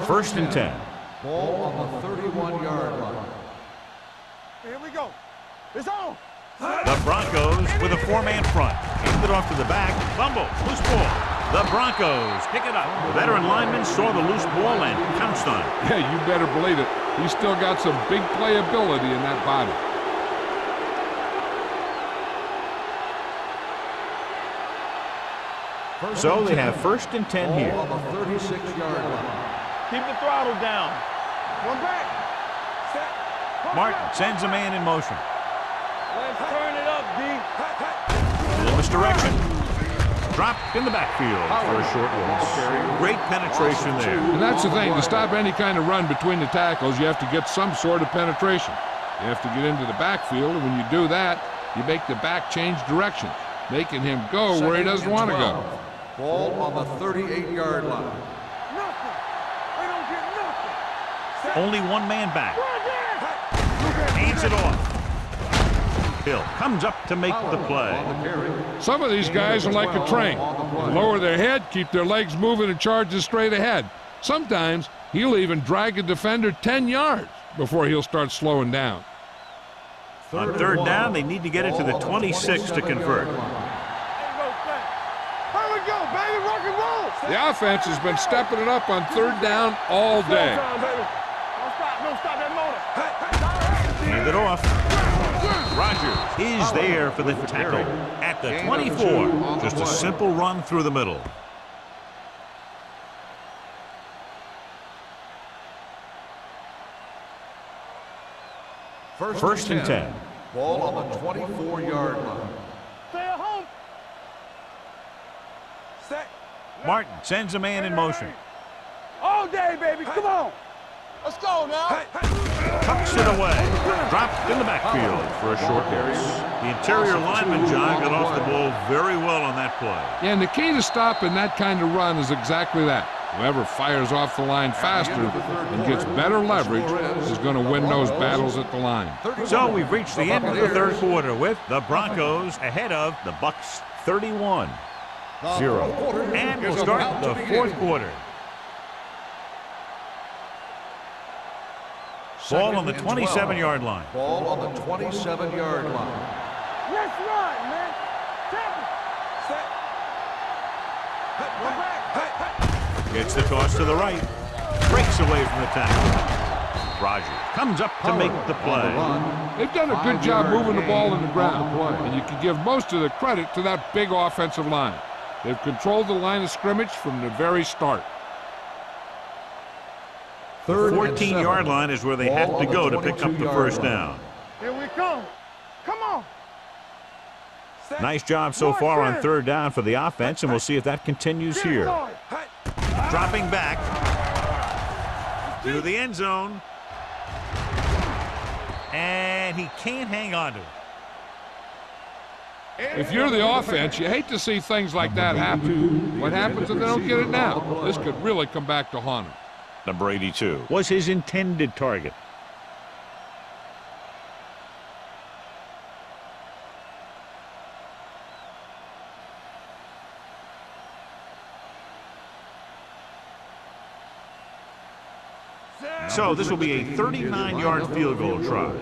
return. First and 10. Ball on the 31-yard line. Here we go. It's on. The Broncos with a 4-man front. Handed it off to the back. Fumble. Loose ball. The Broncos pick it up. The veteran lineman saw the loose ball and pounced on it. Yeah, you better believe it. He's still got some big playability in that body. So they have first and 10 here. Ball on the 36-yard line. Keep the throttle down. One back. Set. Martin sends a man in motion. Let's turn it up, D. A little misdirection. Dropped in the backfield for a short loss. Great penetration there. And that's the thing. To stop any kind of run between the tackles, you have to get some sort of penetration. You have to get into the backfield, and when you do that, you make the back change direction, making him go where he doesn't want to go. Ball on the 38-yard line. Nothing. We don't get nothing. Only one man back. Hands it off. Hill comes up to make the play. Some of these guys are like a train. They lower their head, keep their legs moving, and charges straight ahead. Sometimes he'll even drag a defender 10 yards before he'll start slowing down. On third down, they need to get it to the 26 to convert. Here we go, baby. Rock and roll. The offense has been stepping it up on third down all day. Don't stop that motor. Hand it off. Rogers is there for the tackle at the 24. Just a simple run through the middle. First and 10. Ball on the 24-yard line. Stay at home. Set. Martin sends a man in motion. All day, baby. Come on. Let's go now. Tucks it away. Dropped in the backfield for a short loss. The interior lineman, John, got off the ball very well on that play. And the key to stopping that kind of run is exactly that. Whoever fires off the line faster and gets better leverage is going to win those battles at the line. So we've reached the end of the third quarter with the Broncos ahead of the Bucs 31-0. And we'll start the fourth quarter. Ball on the 27-yard line. Ball on the 27-yard line. Let's run, man. Tap it. Set. Go back. Gets the toss to the right. Breaks away from the tackle. Rogers comes up to make the play. They've done a good job moving the ball in the ground, and you can give most of the credit to that big offensive line. They've controlled the line of scrimmage from the very start. The 14-yard line is where they have to go to pick up the first down. Here we come. Come on. Set. Nice job so far on third down for the offense, and we'll see if that continues here. Dropping back to the end zone. And he can't hang on to it. If you're the offense, you hate to see things like that happen. What happens if they don't get it now? This could really come back to haunt them. Number 82 was his intended target. So this will be a 39-yard field goal try.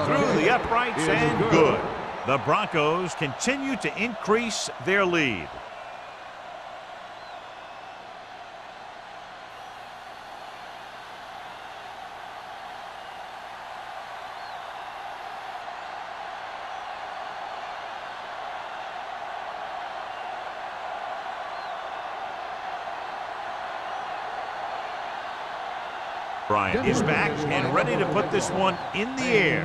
Through the uprights and good. The Broncos continue to increase their lead. Bryant is back and ready to put this one in the air.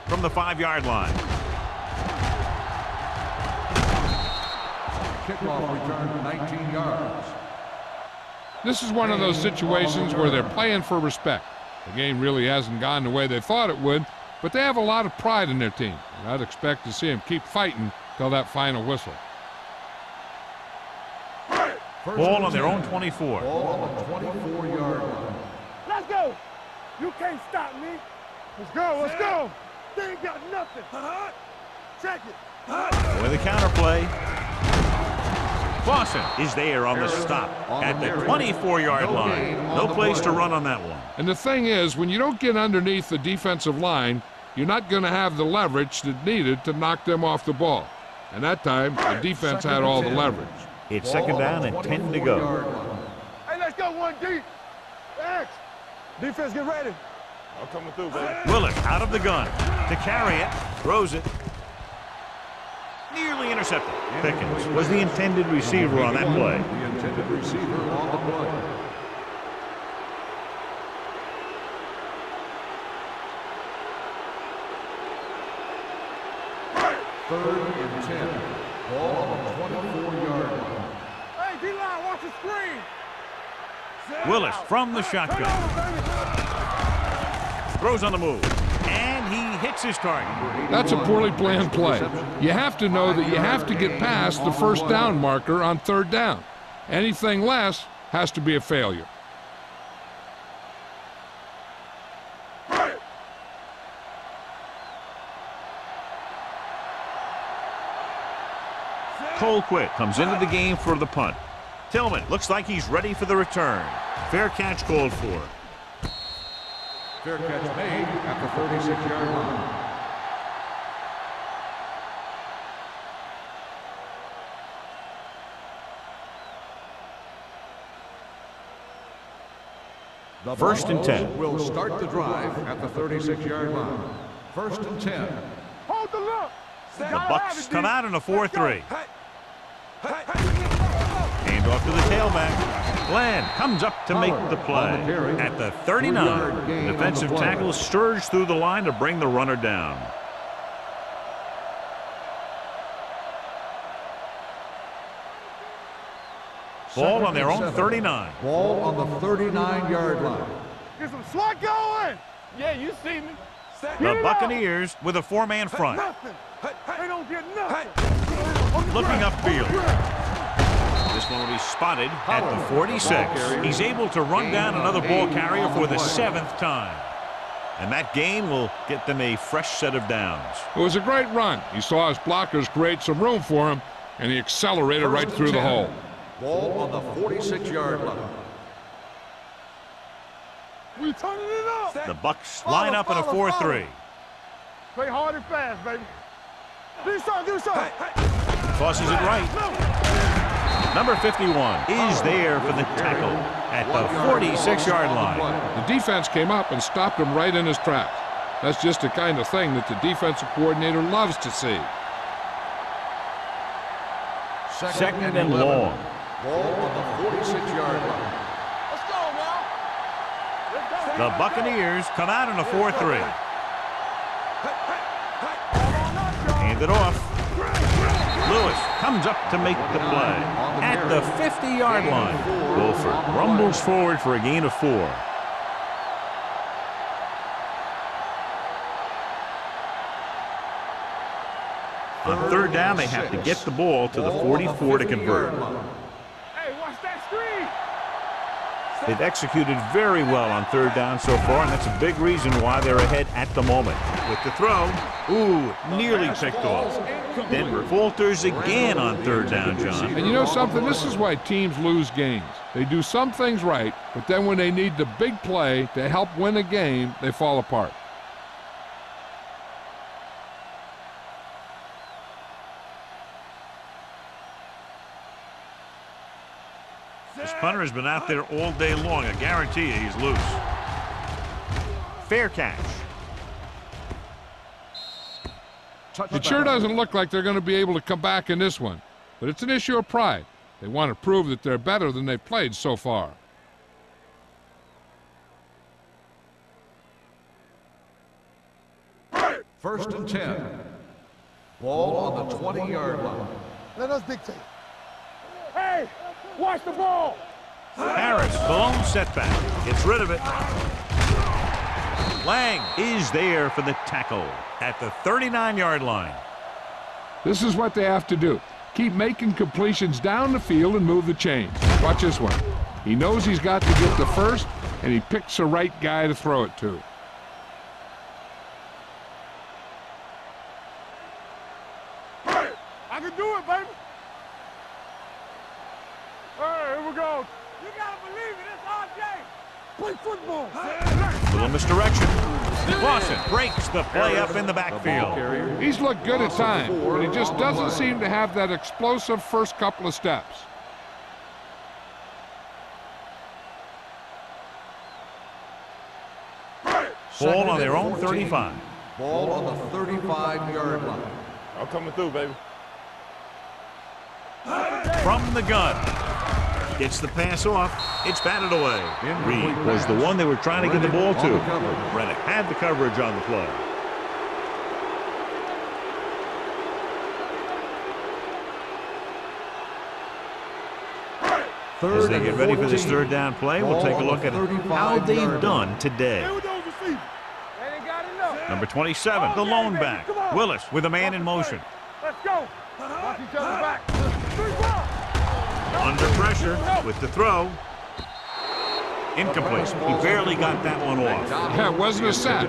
From the 5-yard line. Kickoff return 19 yards. This is one of those situations where they're playing for respect. The game really hasn't gone the way they thought it would, but they have a lot of pride in their team. And I'd expect to see them keep fighting till that final whistle. Ball on their own 24. Ball on the 24-yard line. Let's go. You can't stop me. Let's go. Let's go. They ain't got nothing. Check it. With the counterplay. Clausen is there on the stop at the 24-yard line. No place to run on that one. And the thing is, when you don't get underneath the defensive line, you're not going to have the leverage that's needed to knock them off the ball. And that time, the defense had all the leverage. It's second down and 10 to go. Hey, let's go one deep. X. Defense, get ready. I'm coming through, baby. Willis out of the gun to carry it. Throws it. Nearly intercepted. Pickens was the intended receiver on that play. The intended receiver on the play. Third and 10. Ball on the 24-yard line. Hey, D-line, watch the screen. Willis from the shotgun. Throws on the move. And he hits his target. That's a poorly planned play. You have to know that you have to get past the first down marker on third down. Anything less has to be a failure. Colquitt comes into the game for the punt. Tillman looks like he's ready for the return. Fair catch called for. Fair catch made at the 36-yard line. The First and 10. Will start the drive at the 36-yard line. First and 10. Hold the look. The Bucks come out in a 4-3. Hand off to the tailback. Glenn comes up to make the play. At the 39, defensive tackle surged through the line to bring the runner down. Ball on their own 39. Ball on the 39-yard line. Get some swat going. Yeah, you see me. The Buccaneers with a 4-man front. Nothing. They don't get nothing. Looking upfield. This one will be spotted at the 46. He's able to run down another ball carrier for the 7th time. And that gain will get them a fresh set of downs. It was a great run. He saw his blockers create some room for him, and he accelerated right through the hole. Ball on the 46-yard line. We turning it up. The Bucks line up in a 4-3. Play hard and fast, baby. Do something, do something. Tosses it right. Number 51 is there for the tackle at the 46-yard line. The defense came up and stopped him right in his tracks. That's just the kind of thing that the defensive coordinator loves to see. Second and long. Ball on the 46-yard line. Let's go, now. The Buccaneers come out in a 4-3. Hand it off. Lewis comes up to make the play at the 50-yard line. Wolford rumbles forward for a gain of 4. On third down, they have to get the ball to the 44 to convert. Hey, watch that screen. They've executed very well on third down so far, and that's a big reason why they're ahead at the moment. With the throw, nearly picked off. Denver falters again on third down, John. And you know something? This is why teams lose games. They do some things right, but then when they need the big play to help win a game, they fall apart. This punter has been out there all day long. I guarantee you he's loose. Fair catch. It sure doesn't look like they're going to be able to come back in this one, but it's an issue of pride. They want to prove that they're better than they've played so far. First and 10. Ball on the 20-yard line. Let us dictate. Hey, watch the ball. Harris, the lone setback, gets rid of it. Lang is there for the tackle at the 39-yard line. This is what they have to do. Keep making completions down the field and move the chains. Watch this one. He knows he's got to get the first, and he picks the right guy to throw it to. I can do it, baby. Hey, here we go. You gotta believe it. It's our game. Play football. Little misdirection. Lawson breaks the play up in the backfield. He's looked good at times, but he just doesn't seem to have that explosive first couple of steps. Ball on their own 35. Ball on the 35-yard line. I'm coming through, baby. From the gun. Gets the pass off. It's batted away. Reed was the one they were trying to get the ball to. Reddick had the coverage on the play. As they get ready for this third down play, we'll take a look at how they've done today. Number 27, the lone back. Willis with a man in motion. Let's go. Watch each other back. Under pressure with the throw. Incomplete. He barely got that one off. Yeah, it wasn't a sack.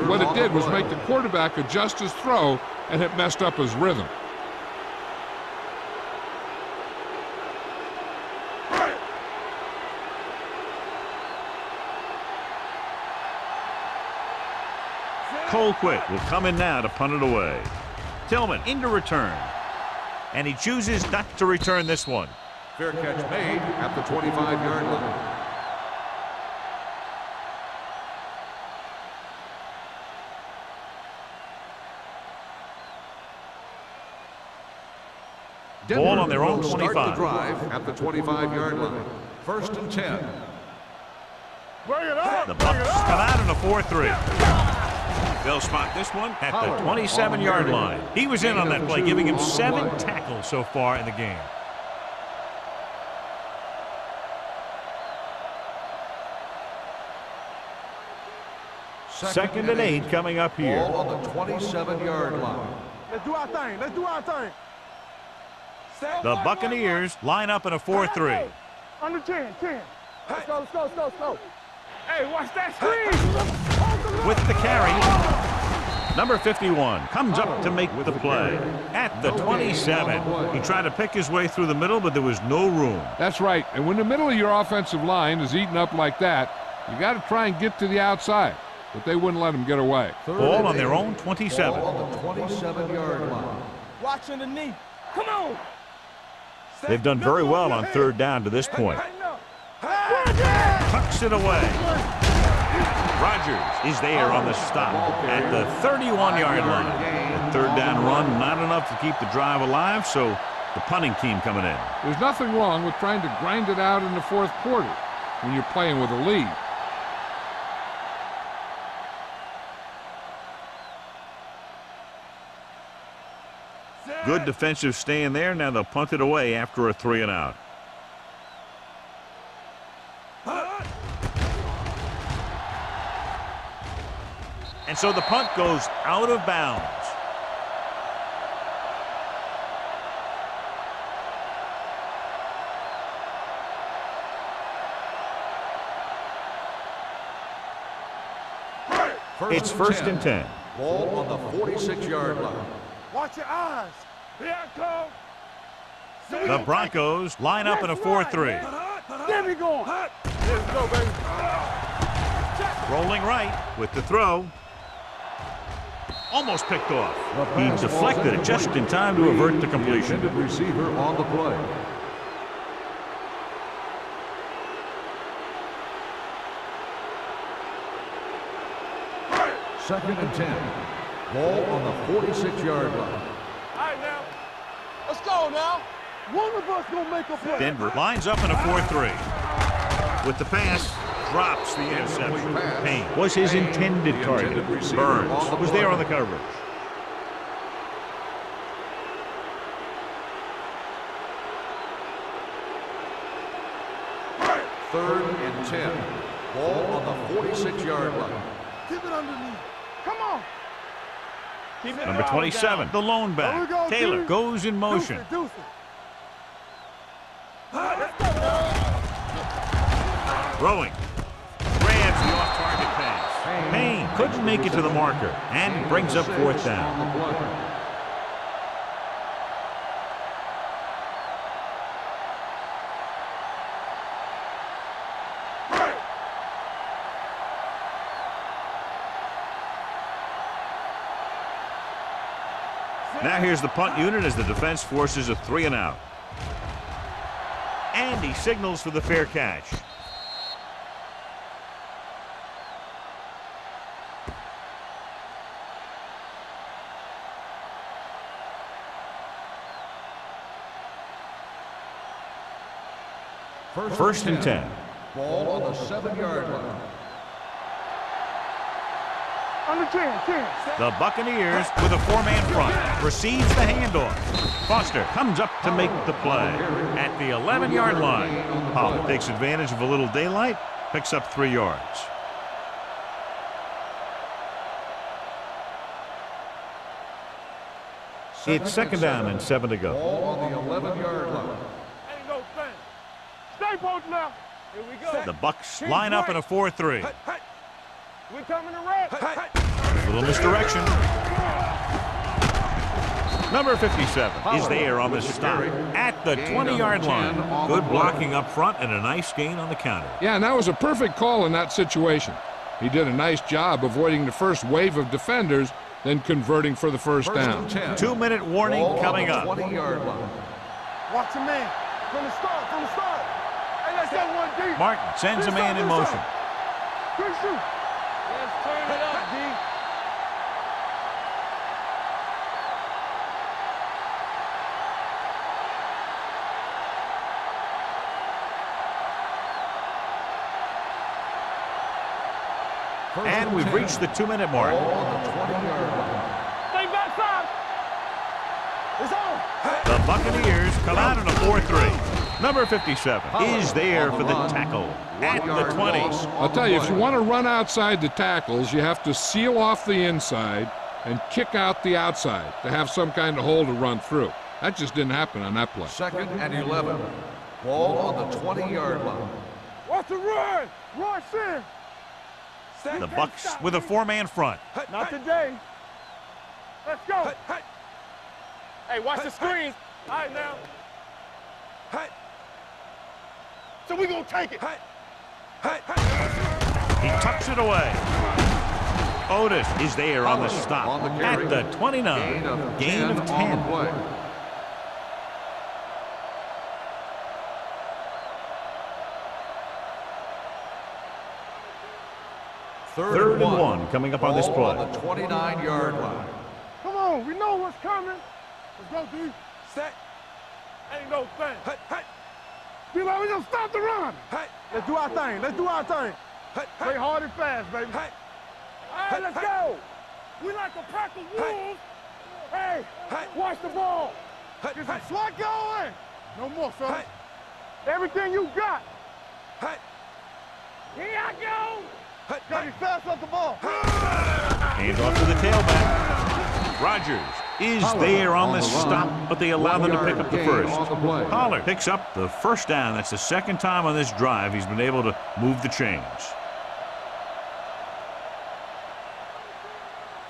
What it did was make the quarterback adjust his throw, and it messed up his rhythm. Colquitt will come in now to punt it away. Tillman into return. And he chooses not to return this one. Fair catch made at the 25-yard line. Ball on their own will 25. Start the drive at the 25-yard line. First and 10. Bring it up. The Bucks come out in a 4-3. They'll spot this one at the 27-yard line. He was in on that play, giving him 7 tackles so far in the game. Second and 8 coming up here. Ball on the 27-yard line. Let's do our thing. Let's do our thing. The Buccaneers line up in a 4-3. Under 10. Let's go, let's go, let's go, let's go. Hey, watch that screen. With the carry, number 51 comes up to make the play at the 27. He tried to pick his way through the middle, but there was no room. That's right. And when the middle of your offensive line is eaten up like that, you got to try and get to the outside. But they wouldn't let him get away. Ball on their own 27. Ball on the 27-yard line. Watch underneath. Come on. They've done very well on third down to this point. Tucks it away. Rogers is there on the stop at the 31-yard line. The third down run, not enough to keep the drive alive, so the punting team coming in. There's nothing wrong with trying to grind it out in the fourth quarter when you're playing with a lead. Good defensive stand there. Now they'll punt it away after a 3-and-out. And so the punt goes out of bounds. It's first and 10. Ball on the 46-yard line. Watch your eyes. Here I come. The Broncos line up in a 4-3. Get me going. Let's go, baby. Rolling right with the throw. Almost picked off. He deflected it just in time to avert the completion. The receiver on the play. Second and 10. Ball on the 46-yard line. All right, now. Let's go now. One of us gonna make a play. Denver lines up in a 4-3. With the pass, drops the interception. Payne was his intended target. Burns was there on the coverage. Third and 10. Ball on the 46-yard line. Keep it underneath. Come on. Keep it Number 27, the lone back. Go, Taylor Deuce. goes in motion. Deuce it. Throwing. Grabs the off-target pass. Payne couldn't make it to the marker and brings up fourth down. Now here's the punt unit as the defense forces a 3-and-out. And he signals for the fair catch. First and 10. Ball on the 7-yard line. Under 10. The Buccaneers with a 4-man front receives the handoff. Foster comes up to make the play at the 11-yard line. Pollard takes advantage of a little daylight, picks up 3 yards. It's second down and 7 to go. Ball on the 11-yard line. Ain't no thing. Stay posted now. Here we go. The Bucks line up in a 4-3. We coming to red. Little misdirection. Number 57 is there on the stop at the 20-yard line. Good blocking up front and a nice gain on the counter. Yeah, and that was a perfect call in that situation. He did a nice job avoiding the first wave of defenders, then converting for the first down. 2-minute warning coming up. 20-yard line. Watch the man. From the start. Hey, let's get one deep. Martin sends a man in motion. Quick shoot. Let's turn it up, D. And we've reached the 2-minute mark. Ball on the 20-yard line. Stay backside. It's on. The Buccaneers come out in a 4-3. Number 57 is there for the tackle at the 20. I'll tell you, if you want to run outside the tackles, you have to seal off the inside and kick out the outside to have some kind of hole to run through. That just didn't happen on that play. Second and 11. Ball on the 20-yard line. Watch the run. Rush in. The Bucks with a 4-man front. Not today. Let's go. Hey, watch the screen. All right, now. So we gonna take it. He tucks it away. Otis is there on the stop at the 29. Gain of 10. Third and 1 coming up on this play. On the 29-yard line. Come on, we know what's coming. Let's go, D. Set. Ain't no thing. Be like, we gonna stop the run. Let's do our thing. Play hard and fast, baby. All right, let's go. We like a pack of wolves. Hey, watch the ball. Get some slot going. No more, son. Everything you got. Here I go. Got me fast off the ball. Hands off to the tailback. Rogers is there on the stop, but they allow them to pick up the first. Pollard picks up the first down. That's the second time on this drive he's been able to move the chains.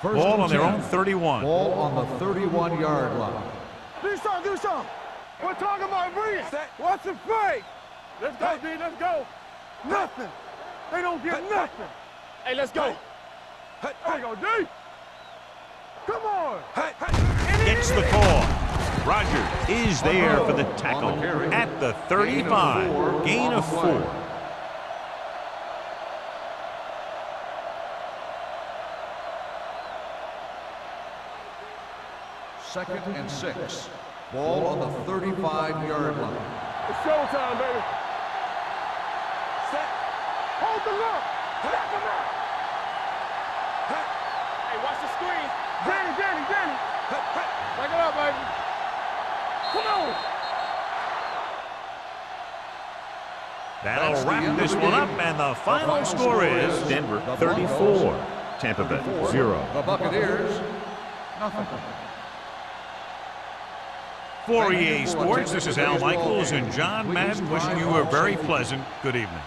Ball on their own 31. Ball on the 31-yard line. Do something. We're talking about brilliant. Watch the fake. Let's go, D. Let's go. Nothing. They don't get nothing. Hey, let's go. There we go, D. Come on. Gets the call. Rogers is there for the tackle at the 35. Gain of 4. Second and 6. Ball on the 35-yard line. It's showtime, baby. Set. Hold the look. Back him up. Hey, watch the screen. Danny. Back it up, baby. Come on. That'll wrap this one up, and the final score is Denver 34, Tampa Bay 0. The Buccaneers, nothing. For EA Sports, this is Al Michaels and John Madden wishing you a very pleasant good evening.